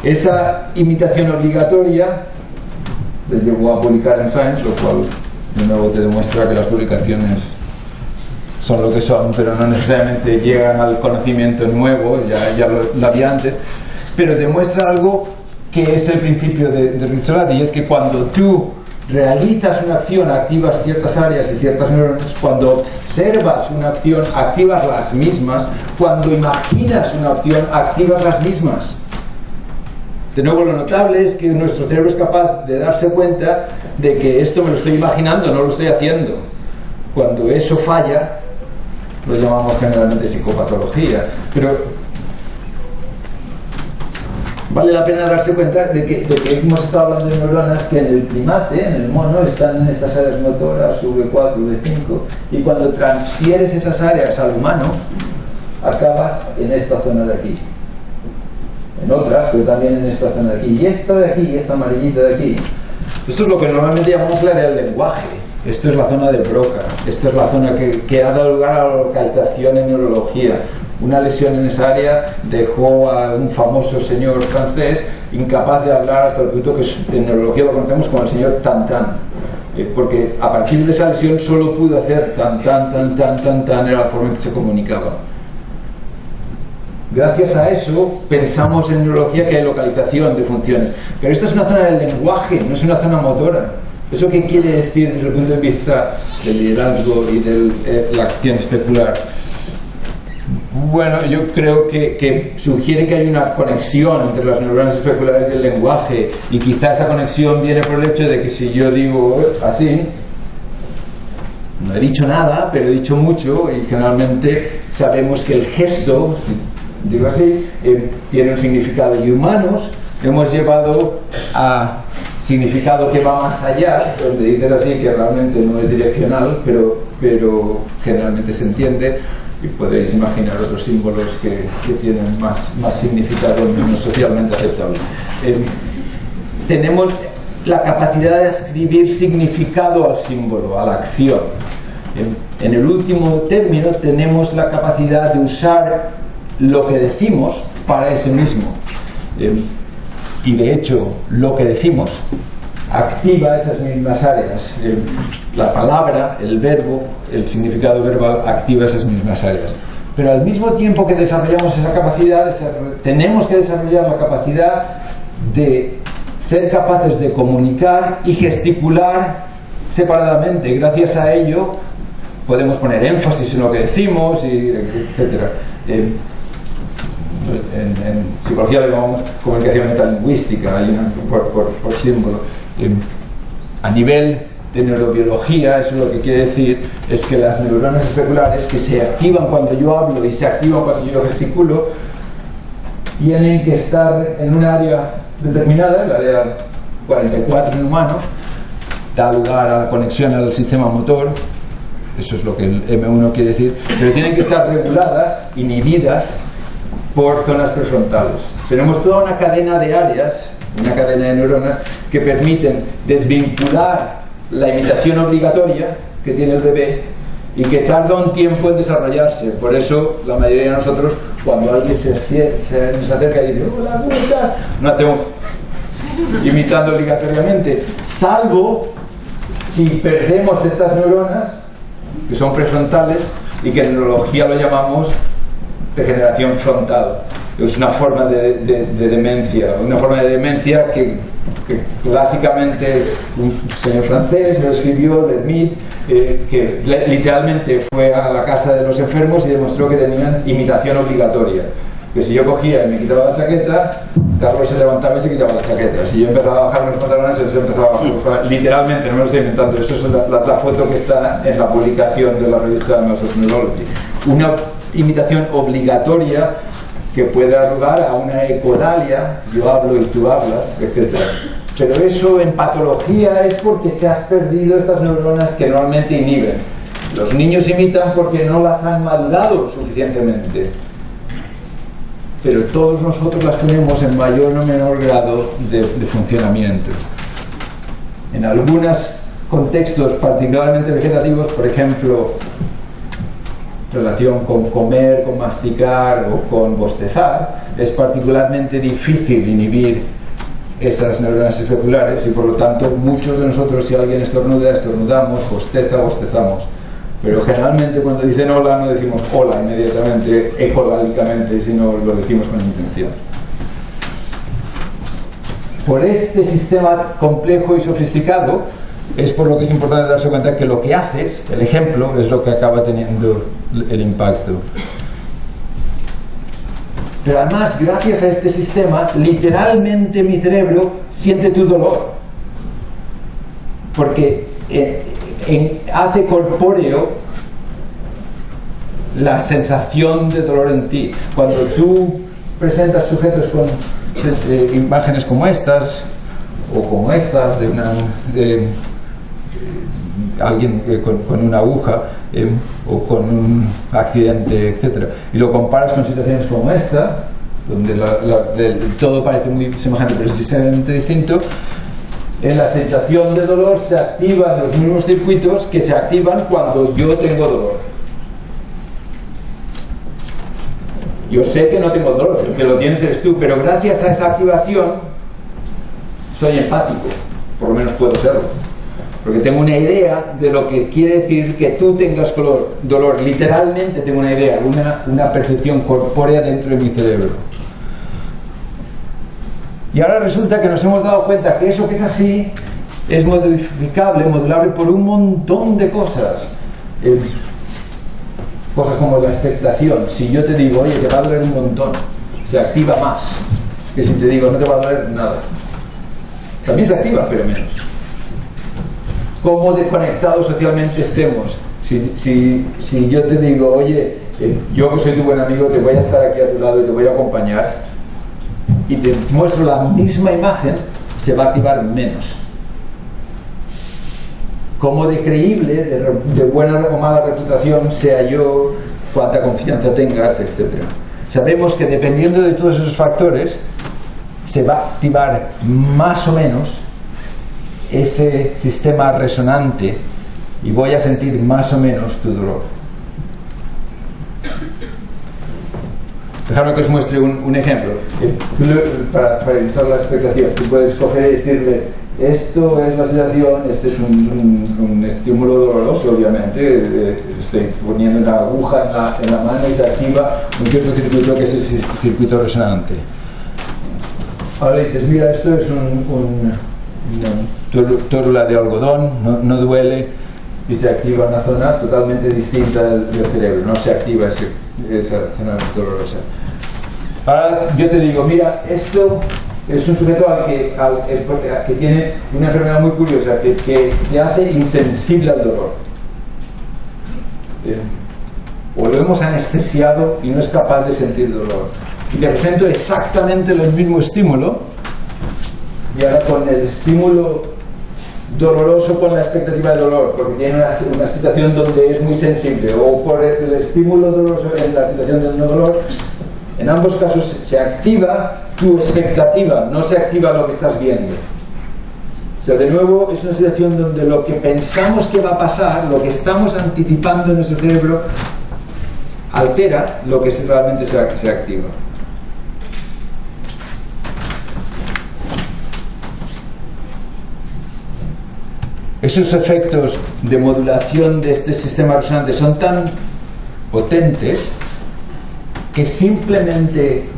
Esa imitación obligatoria le llevó a publicar en Science, lo cual de nuevo te demuestra que las publicaciones son lo que son, pero no necesariamente llegan al conocimiento nuevo, ya lo había antes. pero demuestra algo que es el principio de Rizzolatti, y es que cuando tú realizas una acción, activas ciertas áreas y ciertas neuronas; cuando observas una acción, activas las mismas; cuando imaginas una acción, activas las mismas. De nuevo, lo notable es que nuestro cerebro es capaz de darse cuenta de que esto me lo estoy imaginando, no lo estoy haciendo. Cuando eso falla, lo llamamos generalmente psicopatología, pero vale la pena darse cuenta de que hemos estado hablando de neuronas que en el primate, en el mono, están en estas áreas motoras, V4, V5, y cuando transfieres esas áreas al humano, acabas en esta zona de aquí. En otras, pero también en esta zona de aquí. Y esta de aquí, esta amarillita de aquí, esto es lo que normalmente llamamos el área del lenguaje. Esto es la zona de Broca. Esta es la zona que ha dado lugar a la localización en neurología. Una lesión en esa área dejó a un famoso señor francés incapaz de hablar hasta el punto que en neurología lo conocemos como el señor tan-tan. Porque a partir de esa lesión solo pudo hacer tan-tan, era la forma en que se comunicaba. Gracias a eso pensamos en neurología que hay localización de funciones. Pero esta es una zona del lenguaje, no es una zona motora. ¿Eso qué quiere decir desde el punto de vista del liderazgo y de la acción especular? Bueno, yo creo que sugiere que hay una conexión entre las neuronas especulares y el lenguaje, y quizá esa conexión viene por el hecho de que si yo digo así, no he dicho nada, pero he dicho mucho, y generalmente sabemos que el gesto, digo así, tiene un significado, y humanos hemos llevado a significado que va más allá, donde dices así que realmente no es direccional, pero generalmente se entiende, y podéis imaginar otros símbolos que tienen más significado, menos socialmente aceptable. Tenemos la capacidad de escribir significado al símbolo, a la acción. En el último término tenemos la capacidad de usar lo que decimos para ese mismo. Y de hecho, lo que decimos activa esas mismas áreas. La palabra, el verbo, el significado verbal activa esas mismas áreas. Pero al mismo tiempo que desarrollamos esa capacidad, tenemos que desarrollar la capacidad de ser capaces de comunicar y gesticular separadamente. Gracias a ello podemos poner énfasis en lo que decimos, etc. En psicología lo llamamos comunicación metalingüística, hay por símbolo. A nivel de neurobiología, eso lo que quiere decir es que las neuronas especulares, que se activan cuando yo hablo y se activan cuando yo gesticulo, tienen que estar en un área determinada, el área 44 en humano, da lugar a la conexión al sistema motor, eso es lo que el M1 quiere decir, pero tienen que estar reguladas, inhibidas por zonas prefrontales. Tenemos toda una cadena de áreas, una cadena de neuronas que permiten desvincular la imitación obligatoria que tiene el bebé y que tarda un tiempo en desarrollarse. Por eso la mayoría de nosotros, cuando alguien nos acerca y dice hola, ¿cómo estás?, no hacemos imitando obligatoriamente, salvo si perdemos estas neuronas que son prefrontales y que en neurología lo llamamos degeneración frontal. Es una forma de demencia, que clásicamente un señor francés lo escribió, Lermite, que literalmente fue a la casa de los enfermos y demostró que tenían imitación obligatoria. Que si yo cogía y me quitaba la chaqueta, Carlos se levantaba y se quitaba la chaqueta. Si yo empezaba a bajar los pantalones, él se empezaba a bajar. Literalmente, no me lo estoy inventando. Eso es la foto que está en la publicación de la revista Muscle Neurology. Una imitación obligatoria que puede dar lugar a una ecodalia, yo hablo y tú hablas, etc. Pero eso en patología es porque se has perdido estas neuronas que normalmente inhiben. Los niños imitan porque no las han madurado suficientemente. Pero todos nosotros las tenemos en mayor o menor grado de funcionamiento. En algunos contextos particularmente vegetativos, por ejemplo, relación con comer, con masticar o con bostezar, es particularmente difícil inhibir esas neuronas especulares y por lo tanto muchos de nosotros, si alguien estornuda, estornudamos, bosteza, bostezamos. Pero generalmente cuando dicen hola no decimos hola inmediatamente, ecolálicamente, sino lo decimos con intención. por este sistema complejo y sofisticado, es por lo que es importante darse cuenta que lo que haces, el ejemplo, es lo que acaba teniendo el impacto. Pero además, gracias a este sistema, literalmente mi cerebro siente tu dolor. Porque hace corpóreo la sensación de dolor en ti. Cuando tú presentas sujetos con imágenes como estas, o como estas, de alguien con una aguja, o con un accidente, etc., y lo comparas con situaciones como esta, donde todo parece muy semejante pero es ligeramente distinto, en la sensación de dolor se activan los mismos circuitos que se activan cuando yo tengo dolor. Yo sé que no tengo dolor, el que lo tienes eres tú, pero gracias a esa activación soy empático, por lo menos puedo serlo, porque tengo una idea de lo que quiere decir que tú tengas dolor. Literalmente tengo una idea, una percepción corpórea dentro de mi cerebro. Y ahora resulta que nos hemos dado cuenta que eso que es así es modificable, modulable por un montón de cosas. Cosas como la expectación. Si yo te digo, oye, te va a doler un montón, se activa más que si te digo, no te va a doler nada. También se activa, pero menos. Cómo desconectados socialmente estemos. Si yo te digo, oye, yo que soy tu buen amigo, te voy a estar aquí a tu lado y te voy a acompañar, y te muestro la misma imagen, se va a activar menos. Cómo de creíble, de buena o mala reputación sea yo, cuánta confianza tengas, etc. Sabemos que dependiendo de todos esos factores, se va a activar más o menos ese sistema resonante y voy a sentir más o menos tu dolor. Dejadme que os muestre un ejemplo. Para ilustrar la expectación, tú puedes coger y decirle, esto es la sensación, este es un estímulo doloroso, obviamente, estoy poniendo una aguja en la mano y se activa un cierto circuito que es el circuito resonante. Ahora dices, mira, esto es una tórula de algodón, no duele, y se activa una zona totalmente distinta del cerebro, no se activa esa zona dolorosa. Ahora yo te digo, mira, esto es un sujeto que tiene una enfermedad muy curiosa, que te hace insensible al dolor. O lo hemos anestesiado y no es capaz de sentir dolor. Y te presento exactamente el mismo estímulo, y ahora con el estímulo doloroso con la expectativa de dolor, porque tiene una situación donde es muy sensible, o por el estímulo doloroso en la situación de no dolor. En ambos casos se activa tu expectativa, no se activa lo que estás viendo. O sea, de nuevo es una situación donde lo que pensamos que va a pasar, lo que estamos anticipando en nuestro cerebro, altera lo que realmente se activa. Esos efectos de modulación de este sistema resonante son tan potentes que simplemente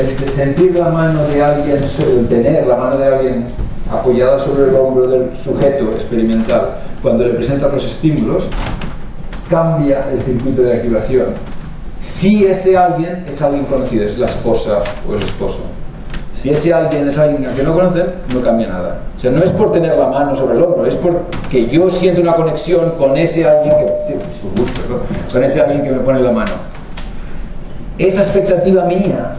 el sentir la mano de alguien, el tener la mano de alguien apoyada sobre el hombro del sujeto experimental cuando le presentan los estímulos, cambia el circuito de activación. Si ese alguien es alguien conocido, es la esposa o el esposo. Si ese alguien es alguien que no conocen, no cambia nada. O sea, no es por tener la mano sobre el hombro, es porque yo siento una conexión con ese alguien que me pone la mano. Esa expectativa mía,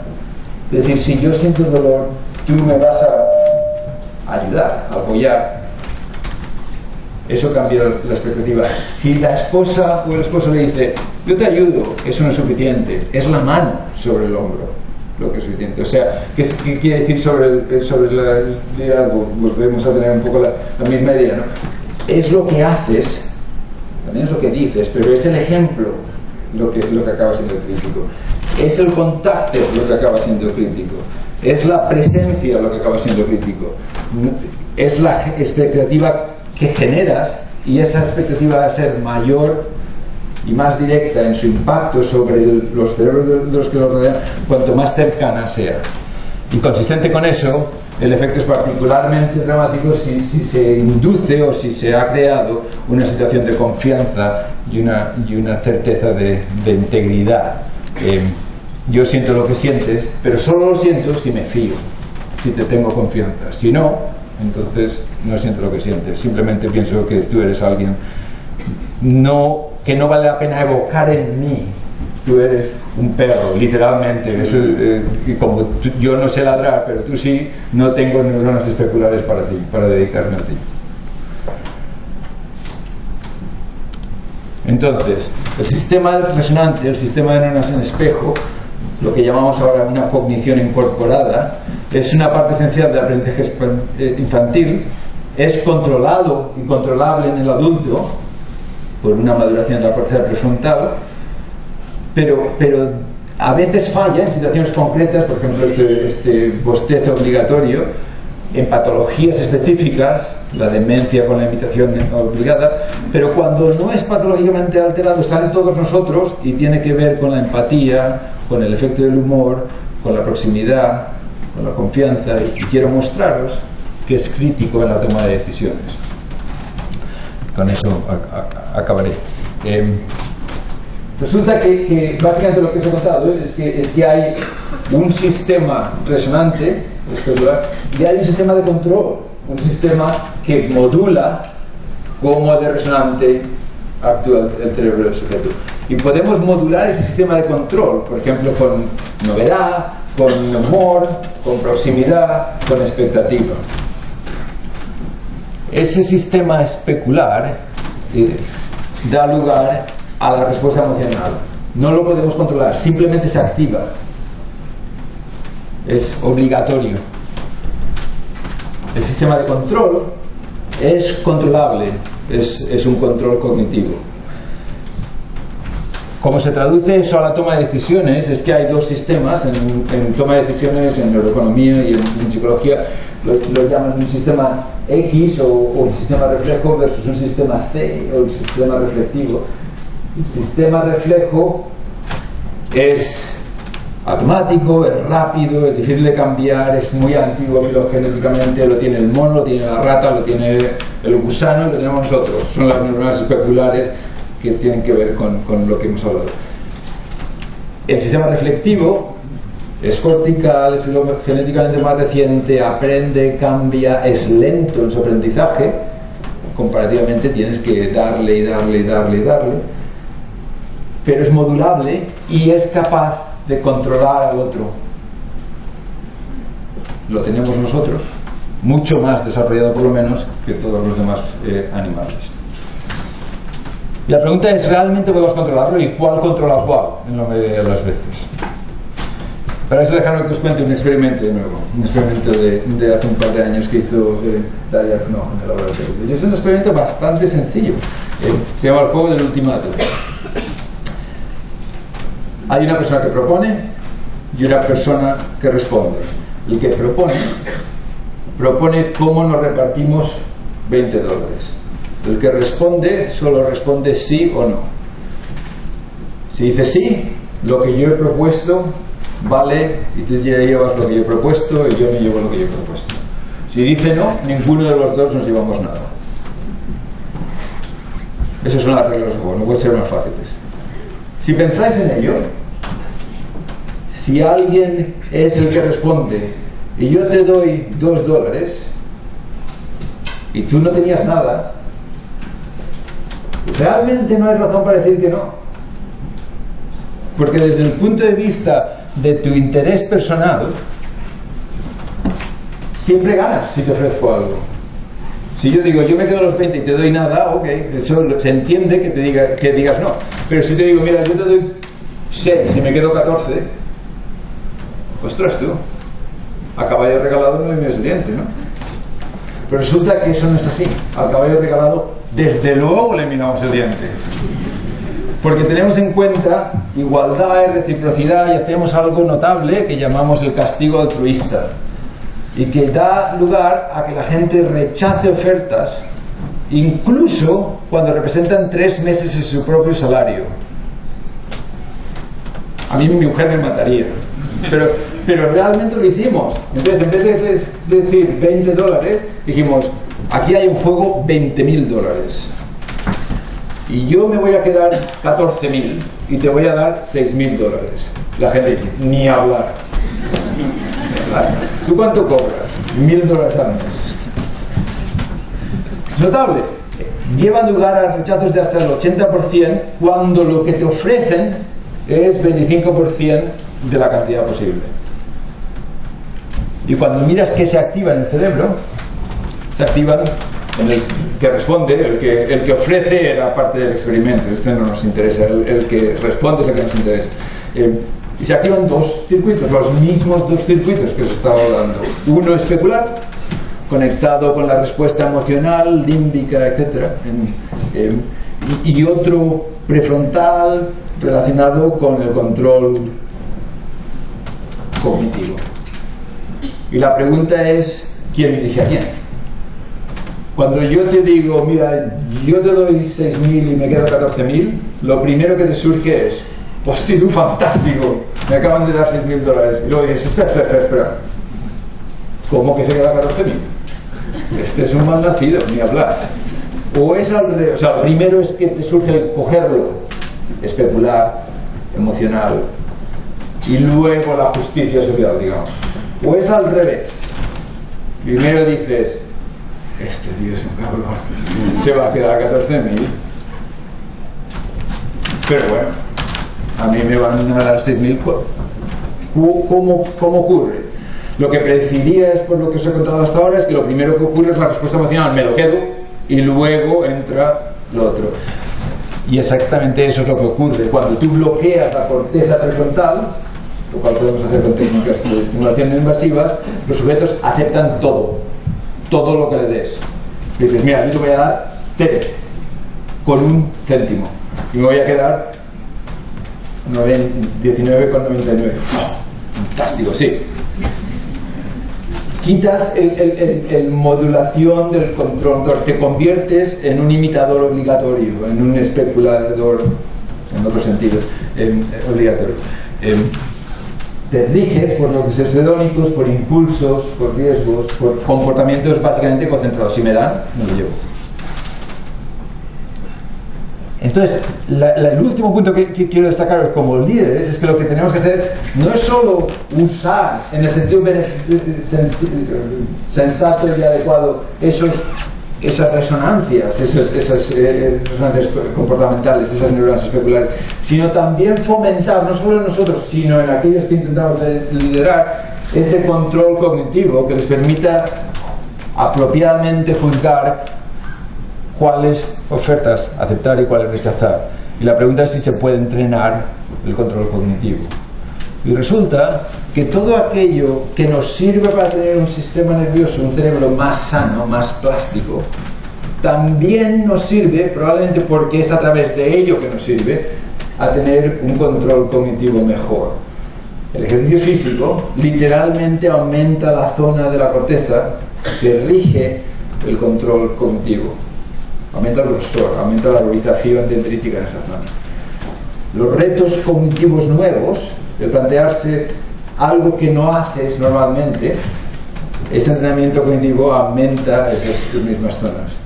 es decir, si yo siento dolor, tú me vas a ayudar, a apoyar, eso cambia la expectativa. Si la esposa o el esposo le dice, yo te ayudo, eso no es suficiente, es la mano sobre el hombro lo que es suficiente. O sea, ¿qué quiere decir sobre el liderazgo? Volvemos a tener un poco la misma idea, ¿no? Es lo que haces, también es lo que dices, pero es el ejemplo lo que acaba siendo crítico. Es el contacto lo que acaba siendo crítico. Es la presencia lo que acaba siendo crítico. Es la expectativa que generas, y esa expectativa va a ser mayor y más directa en su impacto sobre los cerebros de los que lo rodean cuanto más cercana sea. Y consistente con eso, el efecto es particularmente dramático si se induce o si se ha creado una situación de confianza y una certeza de integridad. Yo siento lo que sientes, pero solo lo siento si me fío, si te tengo confianza. Si no, entonces no siento lo que sientes, simplemente pienso que tú eres alguien que no vale la pena evocar en mí. Tú eres un perro, literalmente. Eso, como yo no sé ladrar, pero tú sí, no tengo neuronas especulares para ti, para dedicarme a ti. Entonces, el sistema resonante, el sistema de neuronas en espejo, lo que llamamos ahora una cognición incorporada, es una parte esencial del aprendizaje infantil. Es controlado y controlable en el adulto por una maduración de la corteza prefrontal, pero a veces falla en situaciones concretas, por ejemplo este bostezo obligatorio, en patologías específicas, la demencia con la imitación obligada, pero cuando no es patológicamente alterado, está en todos nosotros y tiene que ver con la empatía, con el efecto del humor, con la proximidad, con la confianza, y quiero mostraros que es crítico en la toma de decisiones. Con eso acabaré. Resulta que básicamente lo que os he contado es que hay un sistema resonante especular y hay un sistema de control, un sistema que modula cómo de resonante actúa el cerebro del sujeto. Y podemos modular ese sistema de control, por ejemplo, con novedad, con humor, con proximidad, con expectativa. Ese sistema especular da lugar a la respuesta emocional. No lo podemos controlar, simplemente se activa. Es obligatorio. El sistema de control es controlable, es un control cognitivo. Como se traduce eso a la toma de decisiones, es que hay dos sistemas en toma de decisiones, en neuroeconomía y en psicología. Lo llaman un sistema X o un sistema reflejo versus un sistema C o un sistema reflectivo. El sistema reflejo es automático, es rápido, es difícil de cambiar, es muy antiguo filogenéticamente, lo tiene el mono, lo tiene la rata, lo tiene el gusano, lo tenemos nosotros. Son las neuronas especulares que tienen que ver con lo que hemos hablado. El sistema reflectivo es cortical, es filogenéticamente más reciente, aprende, cambia, es lento en su aprendizaje. Comparativamente tienes que darle y darle y darle y darle, pero es modulable y es capaz de controlar al otro. Lo tenemos nosotros, mucho más desarrollado por lo menos que todos los demás animales. Y la pregunta es, ¿realmente podemos controlarlo? ¿Y cuál controla cuál en la mayoría de las veces? Para eso dejadme que os cuente un experimento de nuevo, un experimento de hace un par de años que hizo Daria Knoch en el laboratorio. Y es un experimento bastante sencillo, se llama el juego del ultimátum. Hay una persona que propone y una persona que responde. El que propone cómo nos repartimos $20. El que responde solo responde sí o no. Si dice sí, lo que yo he propuesto vale, y tú ya llevas lo que yo he propuesto y yo me llevo lo que yo he propuesto. Si dice no, ninguno de los dos nos llevamos nada. Esas son las reglas del juego, no pueden ser más fáciles. Si pensáis en ello, si alguien es el que responde y yo te doy $2 y tú no tenías nada, realmente no hay razón para decir que no. Porque desde el punto de vista de tu interés personal, siempre ganas si te ofrezco algo. Si yo digo, yo me quedo los 20 y te doy nada, ok, eso se entiende que digas no. Pero si te digo, mira, yo te doy 6 y me quedo 14, ostras tú, a caballo regalado no le miras el diente, ¿no? Pero resulta que eso no es así. Al caballo regalado, desde luego le miramos el diente. Porque tenemos en cuenta igualdad y reciprocidad y hacemos algo notable que llamamos el castigo altruista, y que da lugar a que la gente rechace ofertas incluso cuando representan 3 meses de su propio salario. A mí mi mujer me mataría, pero realmente lo hicimos. Entonces, en vez de decir $20, dijimos, aquí hay un juego $20.000. Y yo me voy a quedar 14.000 y te voy a dar $6.000. La gente dice, ni hablar. ¿Tú cuánto cobras? $1.000 al mes. Es notable. Lleva lugar a rechazos de hasta el 80% cuando lo que te ofrecen es 25% de la cantidad posible. Y cuando miras qué se activa en el cerebro, se activan en el que responde, el que ofrece era parte del experimento, este no nos interesa, el que responde es el que nos interesa. Y se activan dos circuitos, los mismos dos circuitos que os estaba hablando. Uno especular, conectado con la respuesta emocional, límbica, etc. Y otro prefrontal, relacionado con el control cognitivo. Y la pregunta es, ¿quién dirige a quién? Cuando yo te digo, mira, yo te doy 6.000 y me quedo 14.000, lo primero que te surge es, hostia, tú fantástico, me acaban de dar $6.000. Y luego dices, espera, ¿cómo que se queda 14.000? Este es un mal nacido, ni hablar. O es al revés, o sea, lo primero es que te surge el cogerlo, especular, emocional, y luego la justicia social, digamos. O es al revés. Primero dices, este tío es un cabrón, se va a quedar 14.000. Pero bueno, a mí me van a dar 6.000. ¿Cómo ocurre? Lo que predeciría es, por lo que os he contado hasta ahora, es que lo primero que ocurre es la respuesta emocional, me lo quedo, y luego entra lo otro. Y exactamente eso es lo que ocurre. Cuando tú bloqueas la corteza prefrontal, lo cual podemos hacer con técnicas de estimulación invasivas, los sujetos aceptan todo lo que le des. Y dices, mira, yo te voy a dar 0 con 1 céntimo y me voy a quedar 19,99. Fantástico, sí. Quitas el modulación del control, te conviertes en un imitador obligatorio, en un especulador, en otro sentido, obligatorio. Te riges por los deseos hedónicos, por impulsos, por riesgos, por comportamientos básicamente concentrados. Si me dan, me lo llevo. Entonces, el último punto que quiero destacar como líderes es que lo que tenemos que hacer no es solo usar, en el sentido sensato y adecuado, esas resonancias, esas resonancias comportamentales, esas neuronas especulares, sino también fomentar, no solo en nosotros, sino en aquellos que intentamos liderar, ese control cognitivo que les permita apropiadamente juzgar cuáles ofertas aceptar y cuáles rechazar. Y la pregunta es si se puede entrenar el control cognitivo. Y resulta que todo aquello que nos sirve para tener un sistema nervioso, un cerebro más sano, más plástico, también nos sirve, probablemente porque es a través de ello que nos sirve, a tener un control cognitivo mejor. El ejercicio físico literalmente aumenta la zona de la corteza que rige el control cognitivo. Aumenta el grosor, aumenta la valorización dendrítica en esa zona. Los retos cognitivos nuevos, de plantearse algo que no haces normalmente, ese entrenamiento cognitivo aumenta esas mismas zonas.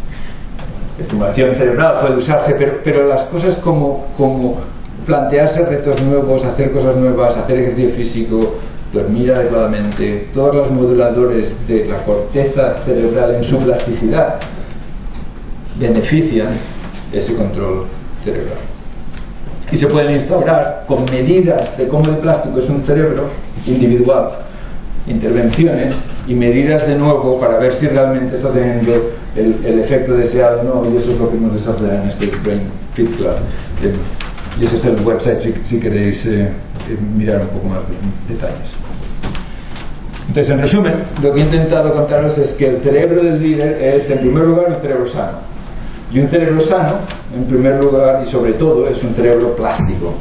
Estimulación cerebral puede usarse, pero las cosas como plantearse retos nuevos, hacer cosas nuevas, hacer ejercicio físico, dormir adecuadamente, todos los moduladores de la corteza cerebral en su plasticidad benefician ese control cerebral. Y se pueden instaurar con medidas de cómo de plástico es un cerebro individual, intervenciones y medidas de nuevo para ver si realmente está teniendo el efecto deseado o no, y eso es lo que nos desarrolla en este Brain Fit Club. Y ese es el website si queréis mirar un poco más de detalles. Entonces, en resumen, lo que he intentado contaros es que el cerebro del líder es, en primer lugar, un cerebro sano. Y un cerebro sano, en primer lugar y sobre todo, es un cerebro plástico.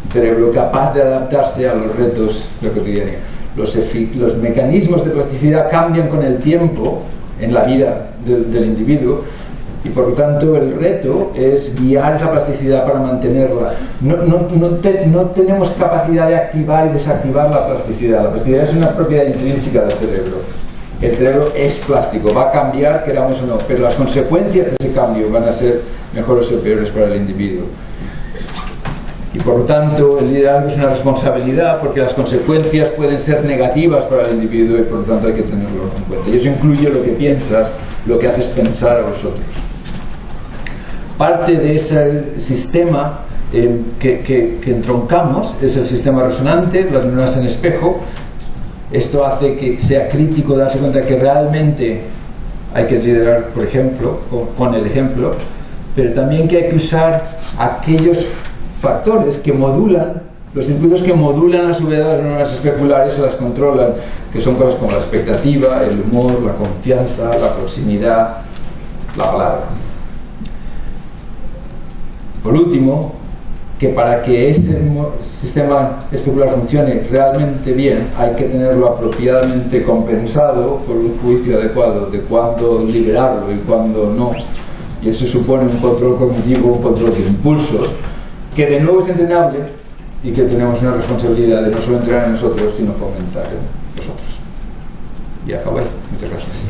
Un cerebro capaz de adaptarse a los retos de la cotidianidad. Los mecanismos de plasticidad cambian con el tiempo en la vida del individuo y por lo tanto el reto es guiar esa plasticidad para mantenerla. No tenemos capacidad de activar y desactivar la plasticidad. La plasticidad es una propiedad intrínseca del cerebro. El cerebro es plástico, va a cambiar, queramos o no, pero las consecuencias de ese cambio van a ser mejores o peores para el individuo. Y por lo tanto el liderazgo es una responsabilidad, porque las consecuencias pueden ser negativas para el individuo y por lo tanto hay que tenerlo en cuenta. Y eso incluye lo que piensas, lo que haces pensar a los otros. Parte de ese sistema que entroncamos es el sistema resonante, las neuronas en espejo. Esto hace que sea crítico darse cuenta que realmente hay que liderar, por ejemplo, con el ejemplo, pero también que hay que usar aquellos factores que modulan, los circuitos que modulan a su vez las neuronas especulares, se las controlan, que son cosas como la expectativa, el humor, la confianza, la proximidad, la palabra. Por último, que para que ese sistema especular funcione realmente bien hay que tenerlo apropiadamente compensado por un juicio adecuado de cuándo liberarlo y cuándo no, y eso supone un control cognitivo, un control de impulsos que de nuevo es entrenable y que tenemos una responsabilidad de no solo entrenar en nosotros sino fomentar en nosotros. Y acabo ahí. Muchas gracias.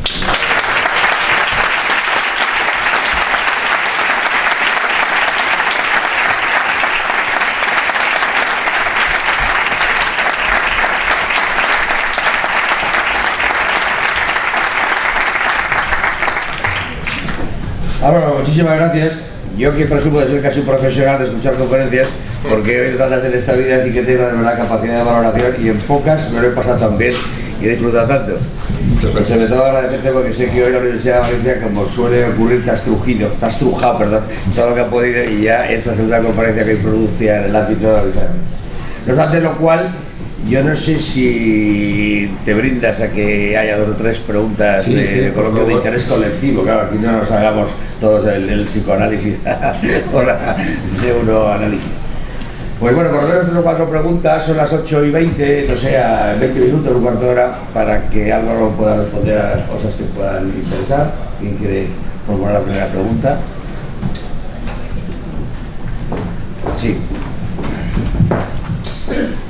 Álvaro, muchísimas gracias. Yo que presumo de ser casi un profesional de escuchar conferencias, porque he oído tantas en esta vida y que tengo de verdad capacidad de valoración, y en pocas me lo he pasado tan bien y he disfrutado tanto. Y sobre todo agradecerte porque sé que hoy la Universidad de Valencia, como suele ocurrir, te has trujado todo lo que ha podido, y ya es la segunda conferencia que produce en el ámbito de la vida. No obstante lo cual, yo no sé si te brindas a que haya 2 o 3 preguntas de coloquio de interés colectivo. Claro, aquí no nos hagamos todos el psicoanálisis o la neuroanálisis. Pues bueno, por lo menos 3 o 4 preguntas, son las 8:20, no sé, a 20 minutos, un cuarto de hora, para que Álvaro pueda responder a las cosas que puedan interesar. ¿Quién quiere formular la primera pregunta? Sí.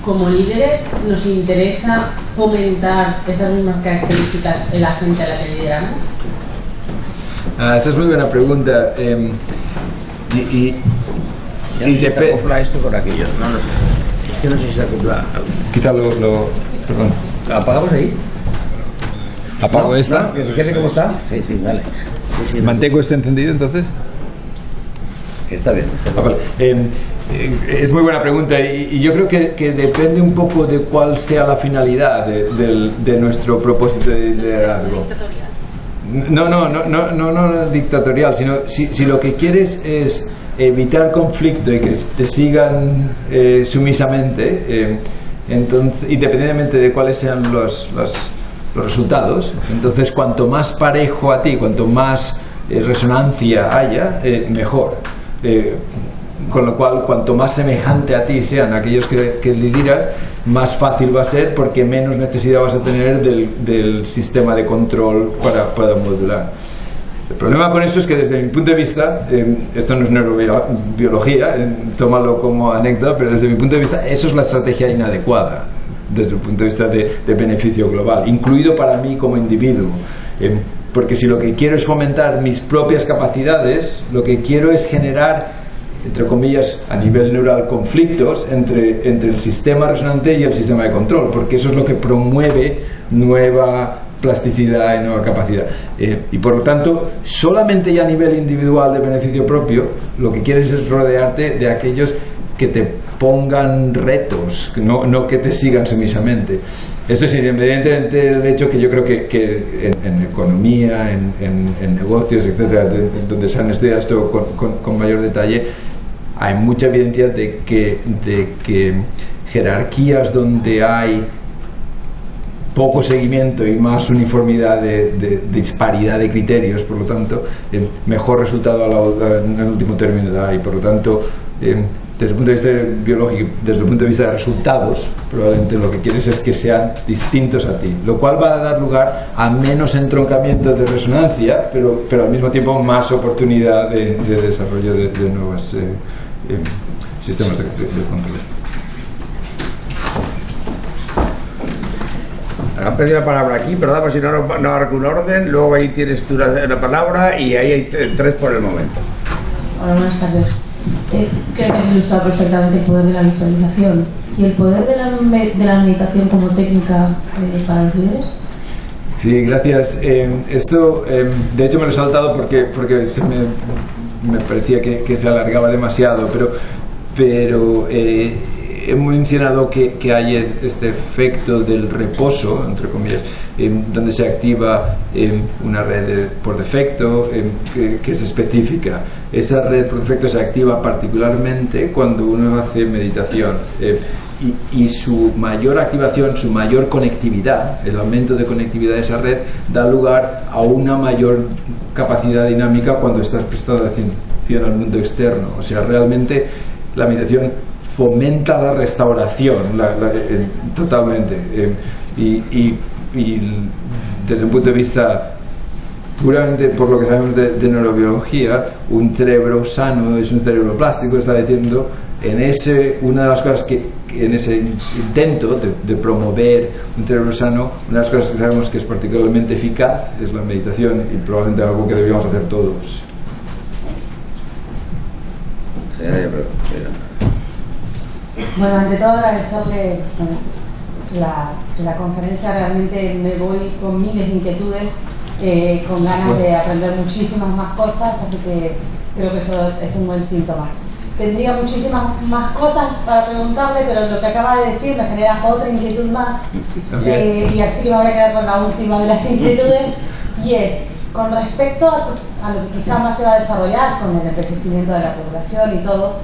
Como líderes, nos interesa fomentar estas mismas características en la gente a la que lideramos. Esa es muy buena pregunta. Y se acopla esto con aquello, no lo sé. Es que no sé si se acopla. Quítalo, perdón. ¿Lo apagamos ahí? ¿Apago esta? No, que se quede como está. Sí, vale. Sí, ¿Mantengo este encendido entonces? Está bien. Vale. Es muy buena pregunta y yo creo que depende un poco de cuál sea la finalidad de nuestro propósito de liderazgo. No dictatorial, sino si lo que quieres es evitar conflicto y que te sigan sumisamente, entonces, independientemente de cuáles sean los resultados, entonces cuanto más parejo a ti, cuanto más resonancia haya, mejor. Con lo cual, cuanto más semejante a ti sean aquellos que lideran, más fácil va a ser, porque menos necesidad vas a tener del sistema de control para modular. El problema con esto es que desde mi punto de vista, esto no es neurobiología, tómalo como anécdota, pero desde mi punto de vista eso es la estrategia inadecuada desde el punto de vista de beneficio global, incluido para mí como individuo. Porque si lo que quiero es fomentar mis propias capacidades, lo que quiero es generar, entre comillas, a nivel neural, conflictos entre el sistema resonante y el sistema de control, porque eso es lo que promueve nueva plasticidad y nueva capacidad. Y por lo tanto, solamente ya a nivel individual de beneficio propio, lo que quieres es rodearte de aquellos que te pongan retos, no que te sigan sumisamente. Eso es independientemente del hecho que yo creo que en economía, en negocios, etcétera, donde se han estudiado esto con mayor detalle, hay mucha evidencia de que jerarquías donde hay poco seguimiento y más uniformidad de disparidad de criterios, por lo tanto, mejor resultado en el último término da, y por lo tanto desde el punto de vista biológico, desde el punto de vista de resultados, probablemente lo que quieres es que sean distintos a ti, lo cual va a dar lugar a menos entroncamiento de resonancia, pero al mismo tiempo más oportunidad de desarrollo de nuevos sistemas de control. Han pedido la palabra aquí, pero damos si no arco un orden, luego ahí tienes tú la palabra y ahí hay 3 por el momento. Hola, buenas tardes. Creo que has ilustrado perfectamente el poder de la visualización y el poder de la meditación como técnica para los líderes. Sí, gracias. Esto, de hecho, me lo he saltado porque me parecía que se alargaba demasiado, pero he mencionado que hay este efecto del reposo, entre comillas, donde se activa una red por defecto que es específica. Esa red por defecto se activa particularmente cuando uno hace meditación. Y su mayor activación, su mayor conectividad, el aumento de conectividad de esa red da lugar a una mayor capacidad dinámica cuando estás prestando atención al mundo externo. O sea, realmente la meditación fomenta la restauración totalmente. Y desde un punto de vista puramente por lo que sabemos de neurobiología, un cerebro sano es un cerebro plástico, está diciendo. Una de las cosas que en ese intento de promover un cerebro sano, una de las cosas que sabemos que es particularmente eficaz es la meditación, y probablemente algo que deberíamos hacer todos. Bueno, ante todo agradecerle la conferencia. Realmente me voy con miles de inquietudes, con ganas de aprender muchísimas más cosas, así que creo que eso es un buen síntoma. Tendría muchísimas más cosas para preguntarle, pero lo que acaba de decir me genera otra inquietud más. Y así que me voy a quedar con la última de las inquietudes, y es con respecto a lo que quizá más se va a desarrollar con el envejecimiento de la población y todo,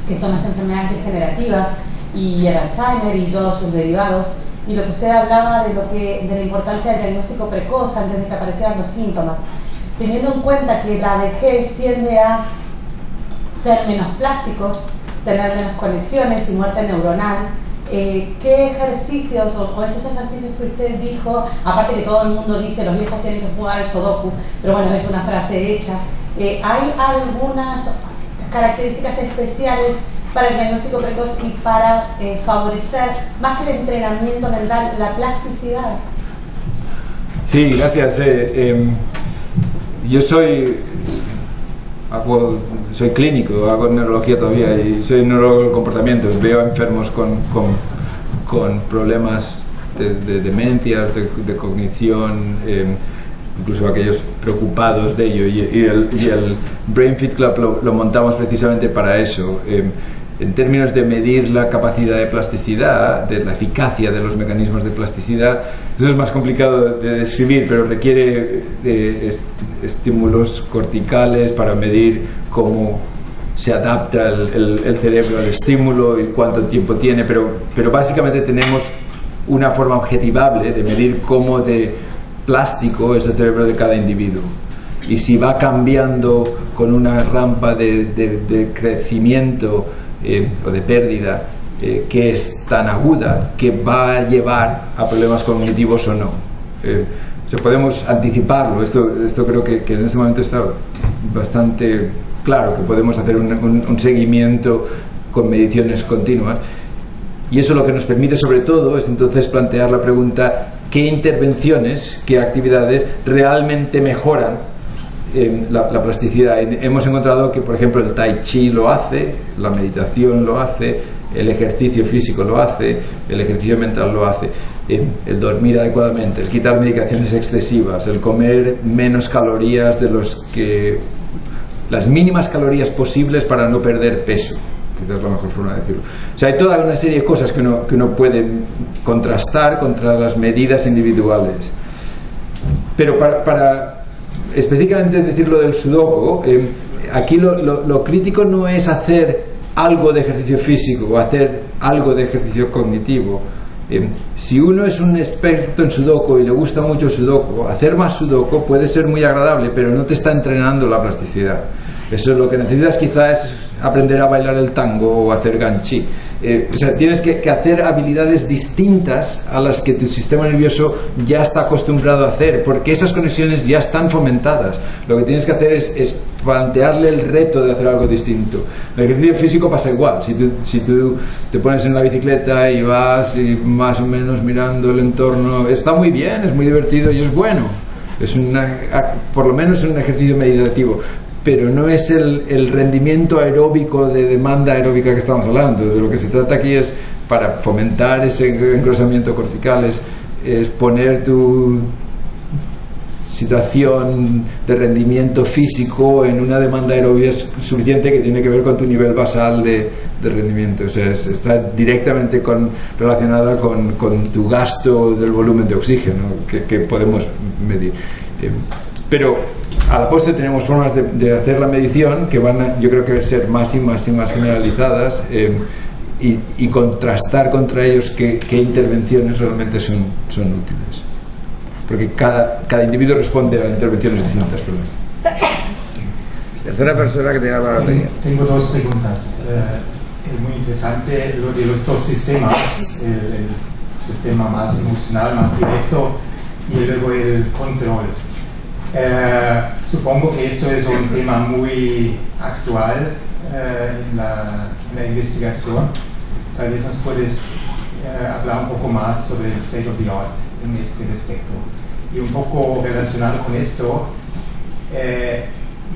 que son las enfermedades degenerativas y el Alzheimer y todos sus derivados, y lo que usted hablaba de la importancia del diagnóstico precoz antes de que aparecieran los síntomas, teniendo en cuenta que la vejez tiende a ser menos plásticos, tener menos conexiones y muerte neuronal. ¿Qué ejercicios o esos ejercicios que usted dijo, aparte que todo el mundo dice los viejos tienen que jugar al sudoku, pero bueno, es una frase hecha, hay algunas características especiales para el diagnóstico precoz y para favorecer, más que el entrenamiento mental, la plasticidad? Sí, gracias. Yo soy clínico, hago neurología todavía y soy neurólogo del comportamiento. Veo enfermos con problemas de demencias, de cognición, incluso aquellos preocupados de ello, y el Brain Fit Club lo montamos precisamente para eso. En términos de medir la capacidad de plasticidad, de la eficacia de los mecanismos de plasticidad, eso es más complicado de describir, pero requiere estímulos corticales para medir cómo se adapta el cerebro al estímulo y cuánto tiempo tiene, pero básicamente tenemos una forma objetivable de medir cómo de plástico es el cerebro de cada individuo, y si va cambiando con una rampa de crecimiento o de pérdida que es tan aguda que va a llevar a problemas cognitivos o no. Podemos anticiparlo. Esto creo que en este momento está bastante claro, que podemos hacer un seguimiento con mediciones continuas, y eso lo que nos permite sobre todo es entonces plantear la pregunta: ¿qué intervenciones, qué actividades realmente mejoran la plasticidad? Hemos encontrado que, por ejemplo, el tai chi lo hace, la meditación lo hace, el ejercicio físico lo hace, el ejercicio mental lo hace, el dormir adecuadamente, el quitar medicaciones excesivas, el comer menos calorías las mínimas calorías posibles para no perder peso, quizás es la mejor forma de decirlo. O sea, hay toda una serie de cosas que uno puede contrastar contra las medidas individuales. Pero para específicamente decirlo del sudoku, aquí lo crítico no es hacer algo de ejercicio físico o hacer algo de ejercicio cognitivo. Si uno es un experto en sudoku y le gusta mucho el sudoku, hacer más sudoku puede ser muy agradable, pero no te está entrenando la plasticidad. Eso es lo que necesitas, quizás aprender a bailar el tango o hacer ganchi. O sea, tienes que hacer habilidades distintas a las que tu sistema nervioso ya está acostumbrado a hacer, porque esas conexiones ya están fomentadas. Lo que tienes que hacer es plantearle el reto de hacer algo distinto. El ejercicio físico pasa igual. Si tú te pones en la bicicleta y vas y más o menos mirando el entorno, está muy bien, es muy divertido y es bueno. Por lo menos es un ejercicio meditativo, pero no es el rendimiento aeróbico de demanda aeróbica que estamos hablando. De lo que se trata aquí es, para fomentar ese engrosamiento cortical, es poner tu situación de rendimiento físico en una demanda aeróbica suficiente, que tiene que ver con tu nivel basal de rendimiento. O sea, está directamente relacionada con tu gasto del volumen de oxígeno que podemos medir. Pero a la postre tenemos formas de hacer la medición que van a, yo creo que ser más y más generalizadas, y contrastar contra ellos qué intervenciones realmente son útiles. Porque cada individuo responde a intervenciones distintas. Tercera persona que tiene la palabra. Tengo dos preguntas. Es muy interesante lo de los dos sistemas, el sistema más emocional, más directo, y luego el control. Supongo que eso es un tema muy actual en la investigación. Tal vez nos puedes hablar un poco más sobre el state of the art en este respecto. Y un poco relacionado con esto,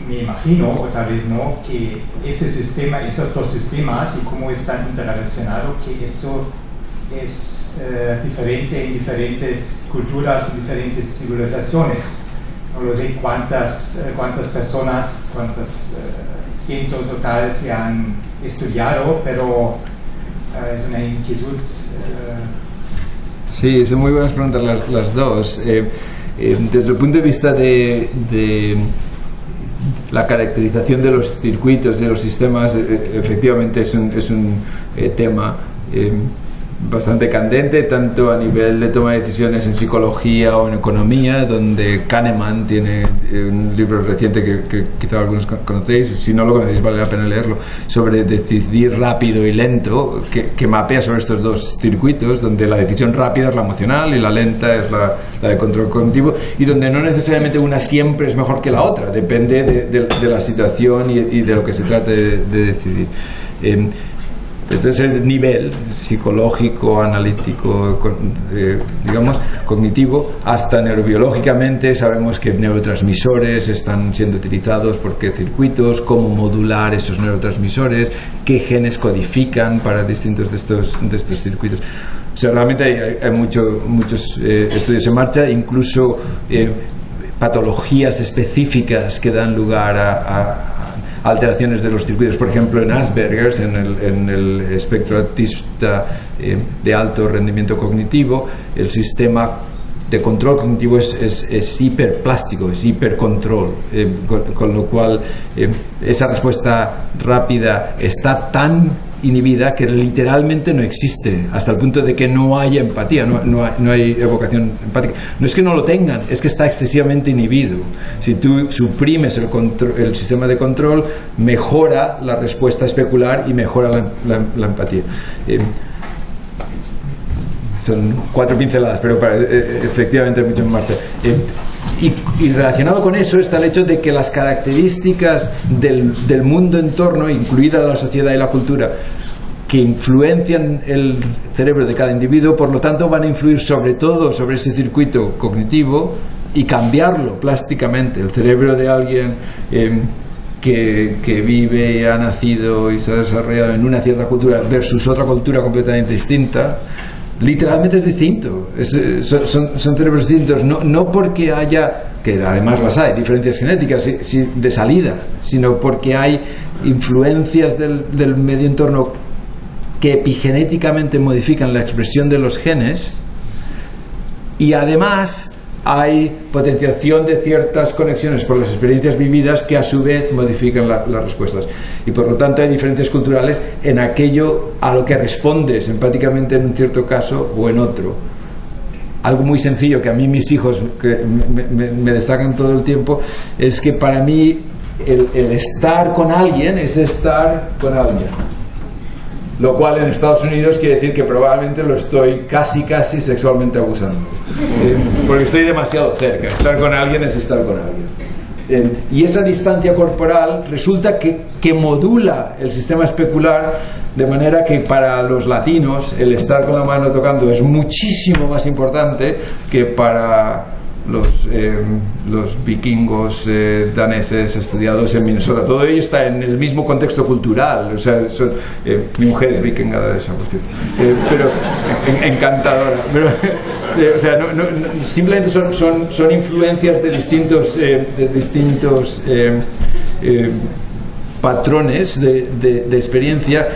me imagino, o tal vez no, que esos dos sistemas y cómo están interrelacionados, que eso es diferente en diferentes culturas y diferentes civilizaciones. No lo sé cuántas personas, cuántos cientos o tal se han estudiado, pero es una inquietud. Sí, son muy buenas preguntas las dos. Desde el punto de vista de la caracterización de los circuitos, de los sistemas, efectivamente es un tema bastante candente, tanto a nivel de toma de decisiones en psicología o en economía, donde Kahneman tiene un libro reciente que quizá algunos conocéis. Si no lo conocéis vale la pena leerlo, sobre decidir rápido y lento, que mapea sobre estos dos circuitos, donde la decisión rápida es la emocional y la lenta es la de control cognitivo, y donde no necesariamente una siempre es mejor que la otra, depende de la situación y de lo que se trate de decidir. Desde ese nivel psicológico, analítico, digamos, cognitivo, hasta neurobiológicamente, sabemos que neurotransmisores están siendo utilizados por qué circuitos, cómo modular esos neurotransmisores, qué genes codifican para distintos de estos circuitos. O sea, realmente hay muchos estudios en marcha, incluso patologías específicas que dan lugar a alteraciones de los circuitos. Por ejemplo, en Asperger's, en el espectro autista de alto rendimiento cognitivo, el sistema de control cognitivo es hiperplástico, es hipercontrol, con lo cual esa respuesta rápida está tan inhibida que literalmente no existe, hasta el punto de que no hay empatía, no hay evocación empática. No es que no lo tengan, es que está excesivamente inhibido. Si tú suprimes el sistema de control, mejora la respuesta especular y mejora la empatía. Son 4 pinceladas, pero efectivamente hay mucho en marcha. Y relacionado con eso está el hecho de que las características del mundo entorno, incluida la sociedad y la cultura, que influencian el cerebro de cada individuo, por lo tanto van a influir sobre todo sobre ese circuito cognitivo y cambiarlo plásticamente. El cerebro de alguien que vive y ha nacido y se ha desarrollado en una cierta cultura versus otra cultura completamente distinta, literalmente es distinto. Son cerebros distintos, no porque haya, que además las hay, diferencias genéticas de salida, sino porque hay influencias del medio entorno que epigenéticamente modifican la expresión de los genes, y además hay potenciación de ciertas conexiones por las experiencias vividas que a su vez modifican las respuestas, y por lo tanto hay diferencias culturales en aquello a lo que respondes empáticamente en un cierto caso o en otro. Algo muy sencillo que a mí mis hijos que me destacan todo el tiempo es que para mí el estar con alguien es estar con alguien. Lo cual en Estados Unidos quiere decir que probablemente lo estoy casi sexualmente abusando. Porque estoy demasiado cerca. Estar con alguien es estar con alguien. Y esa distancia corporal resulta que modula el sistema especular, de manera que para los latinos el estar con la mano tocando es muchísimo más importante que para los vikingos daneses estudiados en Minnesota. Todo ello está en el mismo contexto cultural. O sea, mi mujer es vikinga danesa, por cierto, pero encantadora. Pero, o sea, simplemente son influencias de distintos patrones de experiencia,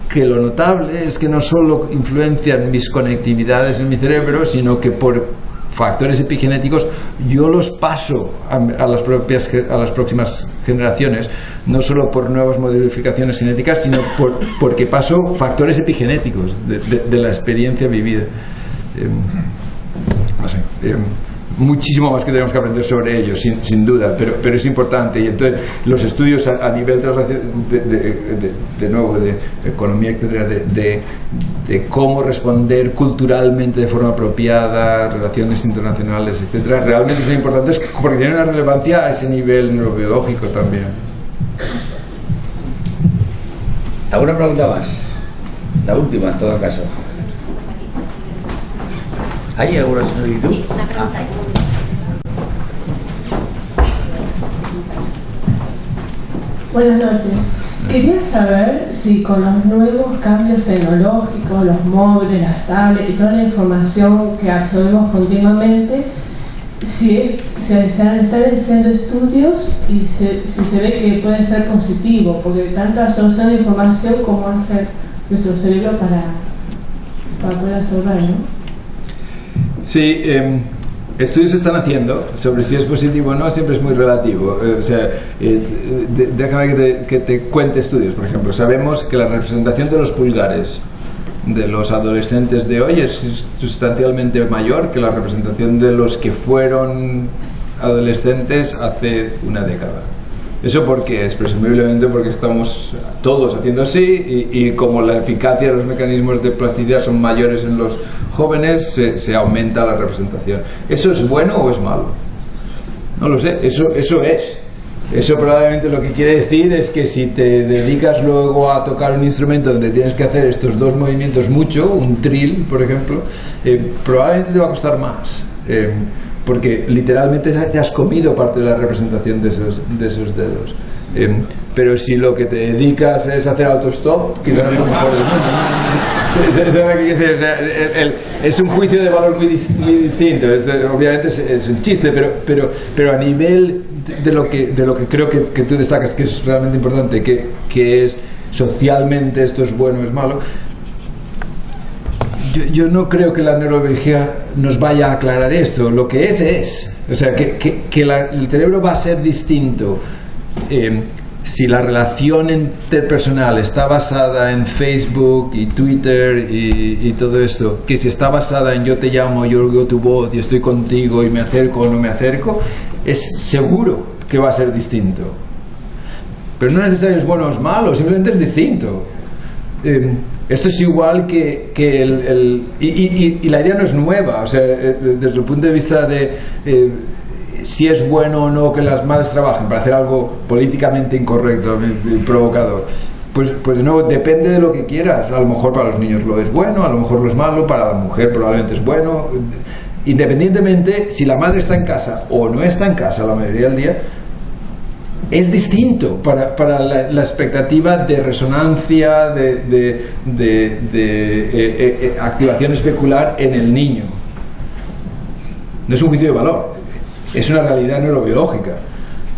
que lo notable es que no solo influencian mis conectividades en mi cerebro, sino que por factores epigenéticos yo los paso a las próximas generaciones, no solo por nuevas modificaciones genéticas, sino porque paso factores epigenéticos de la experiencia vivida. No sé, muchísimo más que tenemos que aprender sobre ello, sin duda, pero es importante. Y entonces los estudios a nivel de nuevo de economía, etcétera, de cómo responder culturalmente de forma apropiada, relaciones internacionales, etcétera, realmente son importantes porque tienen una relevancia a ese nivel neurobiológico también. ¿Alguna pregunta más? La última, en todo caso. ¿Hay alguna solicitud? Sí, una pregunta. Buenas noches. Quería saber si con los nuevos cambios tecnológicos, los móviles, las tablets y toda la información que absorbemos continuamente, si se están haciendo estudios y si se ve que puede ser positivo, porque tanta absorción de información como hace nuestro cerebro para poder absorber, ¿no? Sí, estudios se están haciendo sobre si es positivo o no, siempre es muy relativo. O sea, déjame que te cuente estudios. Por ejemplo, sabemos que la representación de los pulgares de los adolescentes de hoy es sustancialmente mayor que la representación de los que fueron adolescentes hace una década. ¿Eso por qué? Es presumiblemente porque estamos todos haciendo así y como la eficacia de los mecanismos de plasticidad son mayores en los jóvenes, se aumenta la representación. ¿Eso es bueno o es malo? No lo sé, eso es. Eso probablemente lo que quiere decir es que si te dedicas luego a tocar un instrumento donde tienes que hacer estos dos movimientos mucho, un trill, por ejemplo, probablemente te va a costar más. Porque literalmente te has comido parte de la representación de esos dedos. Pero si lo que te dedicas es hacer autostop, quizás es lo mejor del mundo. Es un juicio de valor muy distinto. Obviamente es un chiste, pero a nivel de lo que creo que tú destacas, que es realmente importante, que es socialmente esto es bueno o es malo. Yo no creo que la neurobiología nos vaya a aclarar esto. Lo que es. O sea, que el cerebro va a ser distinto si la relación interpersonal está basada en Facebook y Twitter y todo esto, que si está basada en yo te llamo, yo oigo tu voz y estoy contigo y me acerco o no me acerco, es seguro que va a ser distinto. Pero no necesariamente es bueno o es malo, simplemente es distinto. Esto es igual que y la idea no es nueva, o sea, desde el punto de vista de si es bueno o no que las madres trabajen para hacer algo políticamente incorrecto, provocador. Pues de nuevo, depende de lo que quieras. A lo mejor para los niños lo es bueno, a lo mejor lo es malo, para la mujer probablemente es bueno. Independientemente si la madre está en casa o no está en casa la mayoría del día, es distinto para la expectativa de resonancia, de activación especular en el niño. No es un juicio de valor, es una realidad neurobiológica.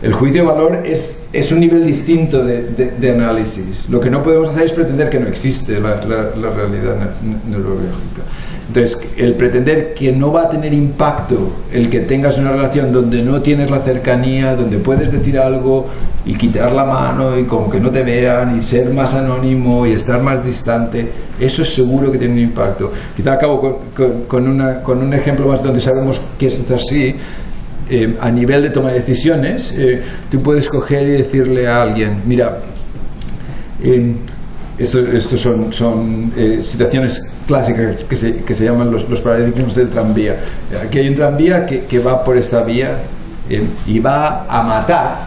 El juicio de valor es un nivel distinto de análisis. Lo que no podemos hacer es pretender que no existe la realidad neurobiológica. Entonces, el pretender que no va a tener impacto el que tengas una relación donde no tienes la cercanía, donde puedes decir algo y quitar la mano y como que no te vean y ser más anónimo y estar más distante, eso es seguro que tiene un impacto. Quizá acabo con un ejemplo más donde sabemos que esto es así. a nivel de toma de decisiones, tú puedes coger y decirle a alguien, mira, estos son situaciones clásicas que se llaman los paradigmas del tranvía. Aquí hay un tranvía que va por esta vía y va a matar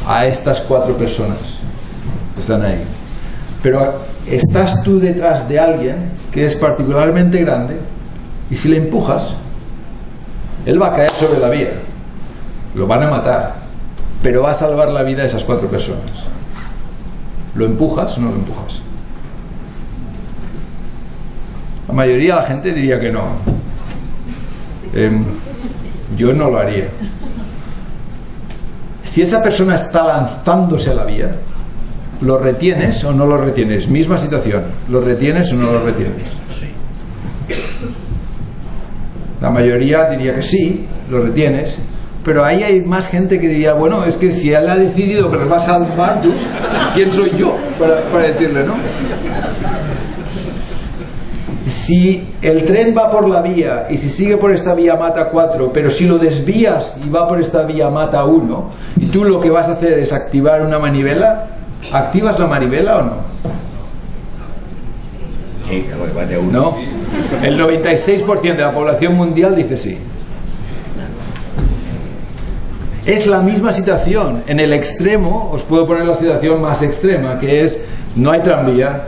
a estas 4 personas que están ahí. Pero estás tú detrás de alguien que es particularmente grande y si le empujas, él va a caer sobre la vía, lo van a matar, pero va a salvar la vida de esas 4 personas. ¿Lo empujas o no lo empujas? La mayoría de la gente diría que no. Yo no lo haría. Si esa persona está lanzándose a la vía, ¿lo retienes o no lo retienes? Misma situación. ¿Lo retienes o no lo retienes? La mayoría diría que sí, lo retienes. Pero ahí hay más gente que diría, bueno, es que si él ha decidido que nos va a salvar, tú, ¿quién soy yo para decirle, no? Si el tren va por la vía y si sigue por esta vía mata a 4, pero si lo desvías y va por esta vía mata a 1, y tú lo que vas a hacer es activar una manivela, ¿activas la manivela o no? Sí, mate a 1. ¿No? El 96% de la población mundial dice sí. Es la misma situación. En el extremo, os puedo poner la situación más extrema, que es, no hay tranvía,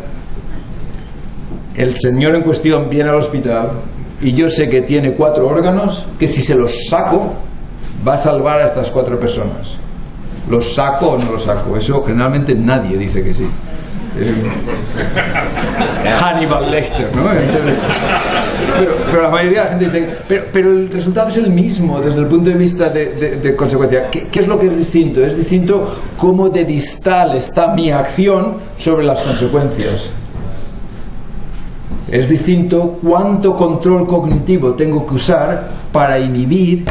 el señor en cuestión viene al hospital y yo sé que tiene 4 órganos que si se los saco va a salvar a estas 4 personas. ¿Los saco o no los saco? Eso generalmente nadie dice que sí. Hannibal Lecter, ¿no? Pero la mayoría de la gente dice, pero el resultado es el mismo desde el punto de vista de consecuencia. ¿Qué es lo que es distinto? Es distinto cómo de distal está mi acción sobre las consecuencias. Es distinto cuánto control cognitivo tengo que usar para inhibir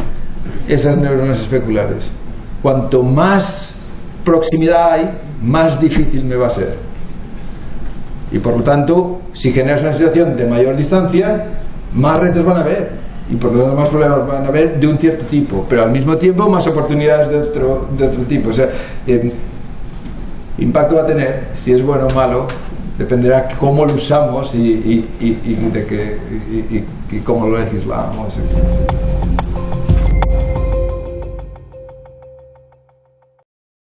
esas neuronas especulares. Cuanto más proximidad hay, más difícil me va a ser. Y por lo tanto, si generas una situación de mayor distancia, más retos van a haber. Y por lo tanto, más problemas van a haber de un cierto tipo. Pero al mismo tiempo, más oportunidades de otro tipo. O sea, impacto va a tener, si es bueno o malo, dependerá cómo lo usamos y cómo lo legislamos.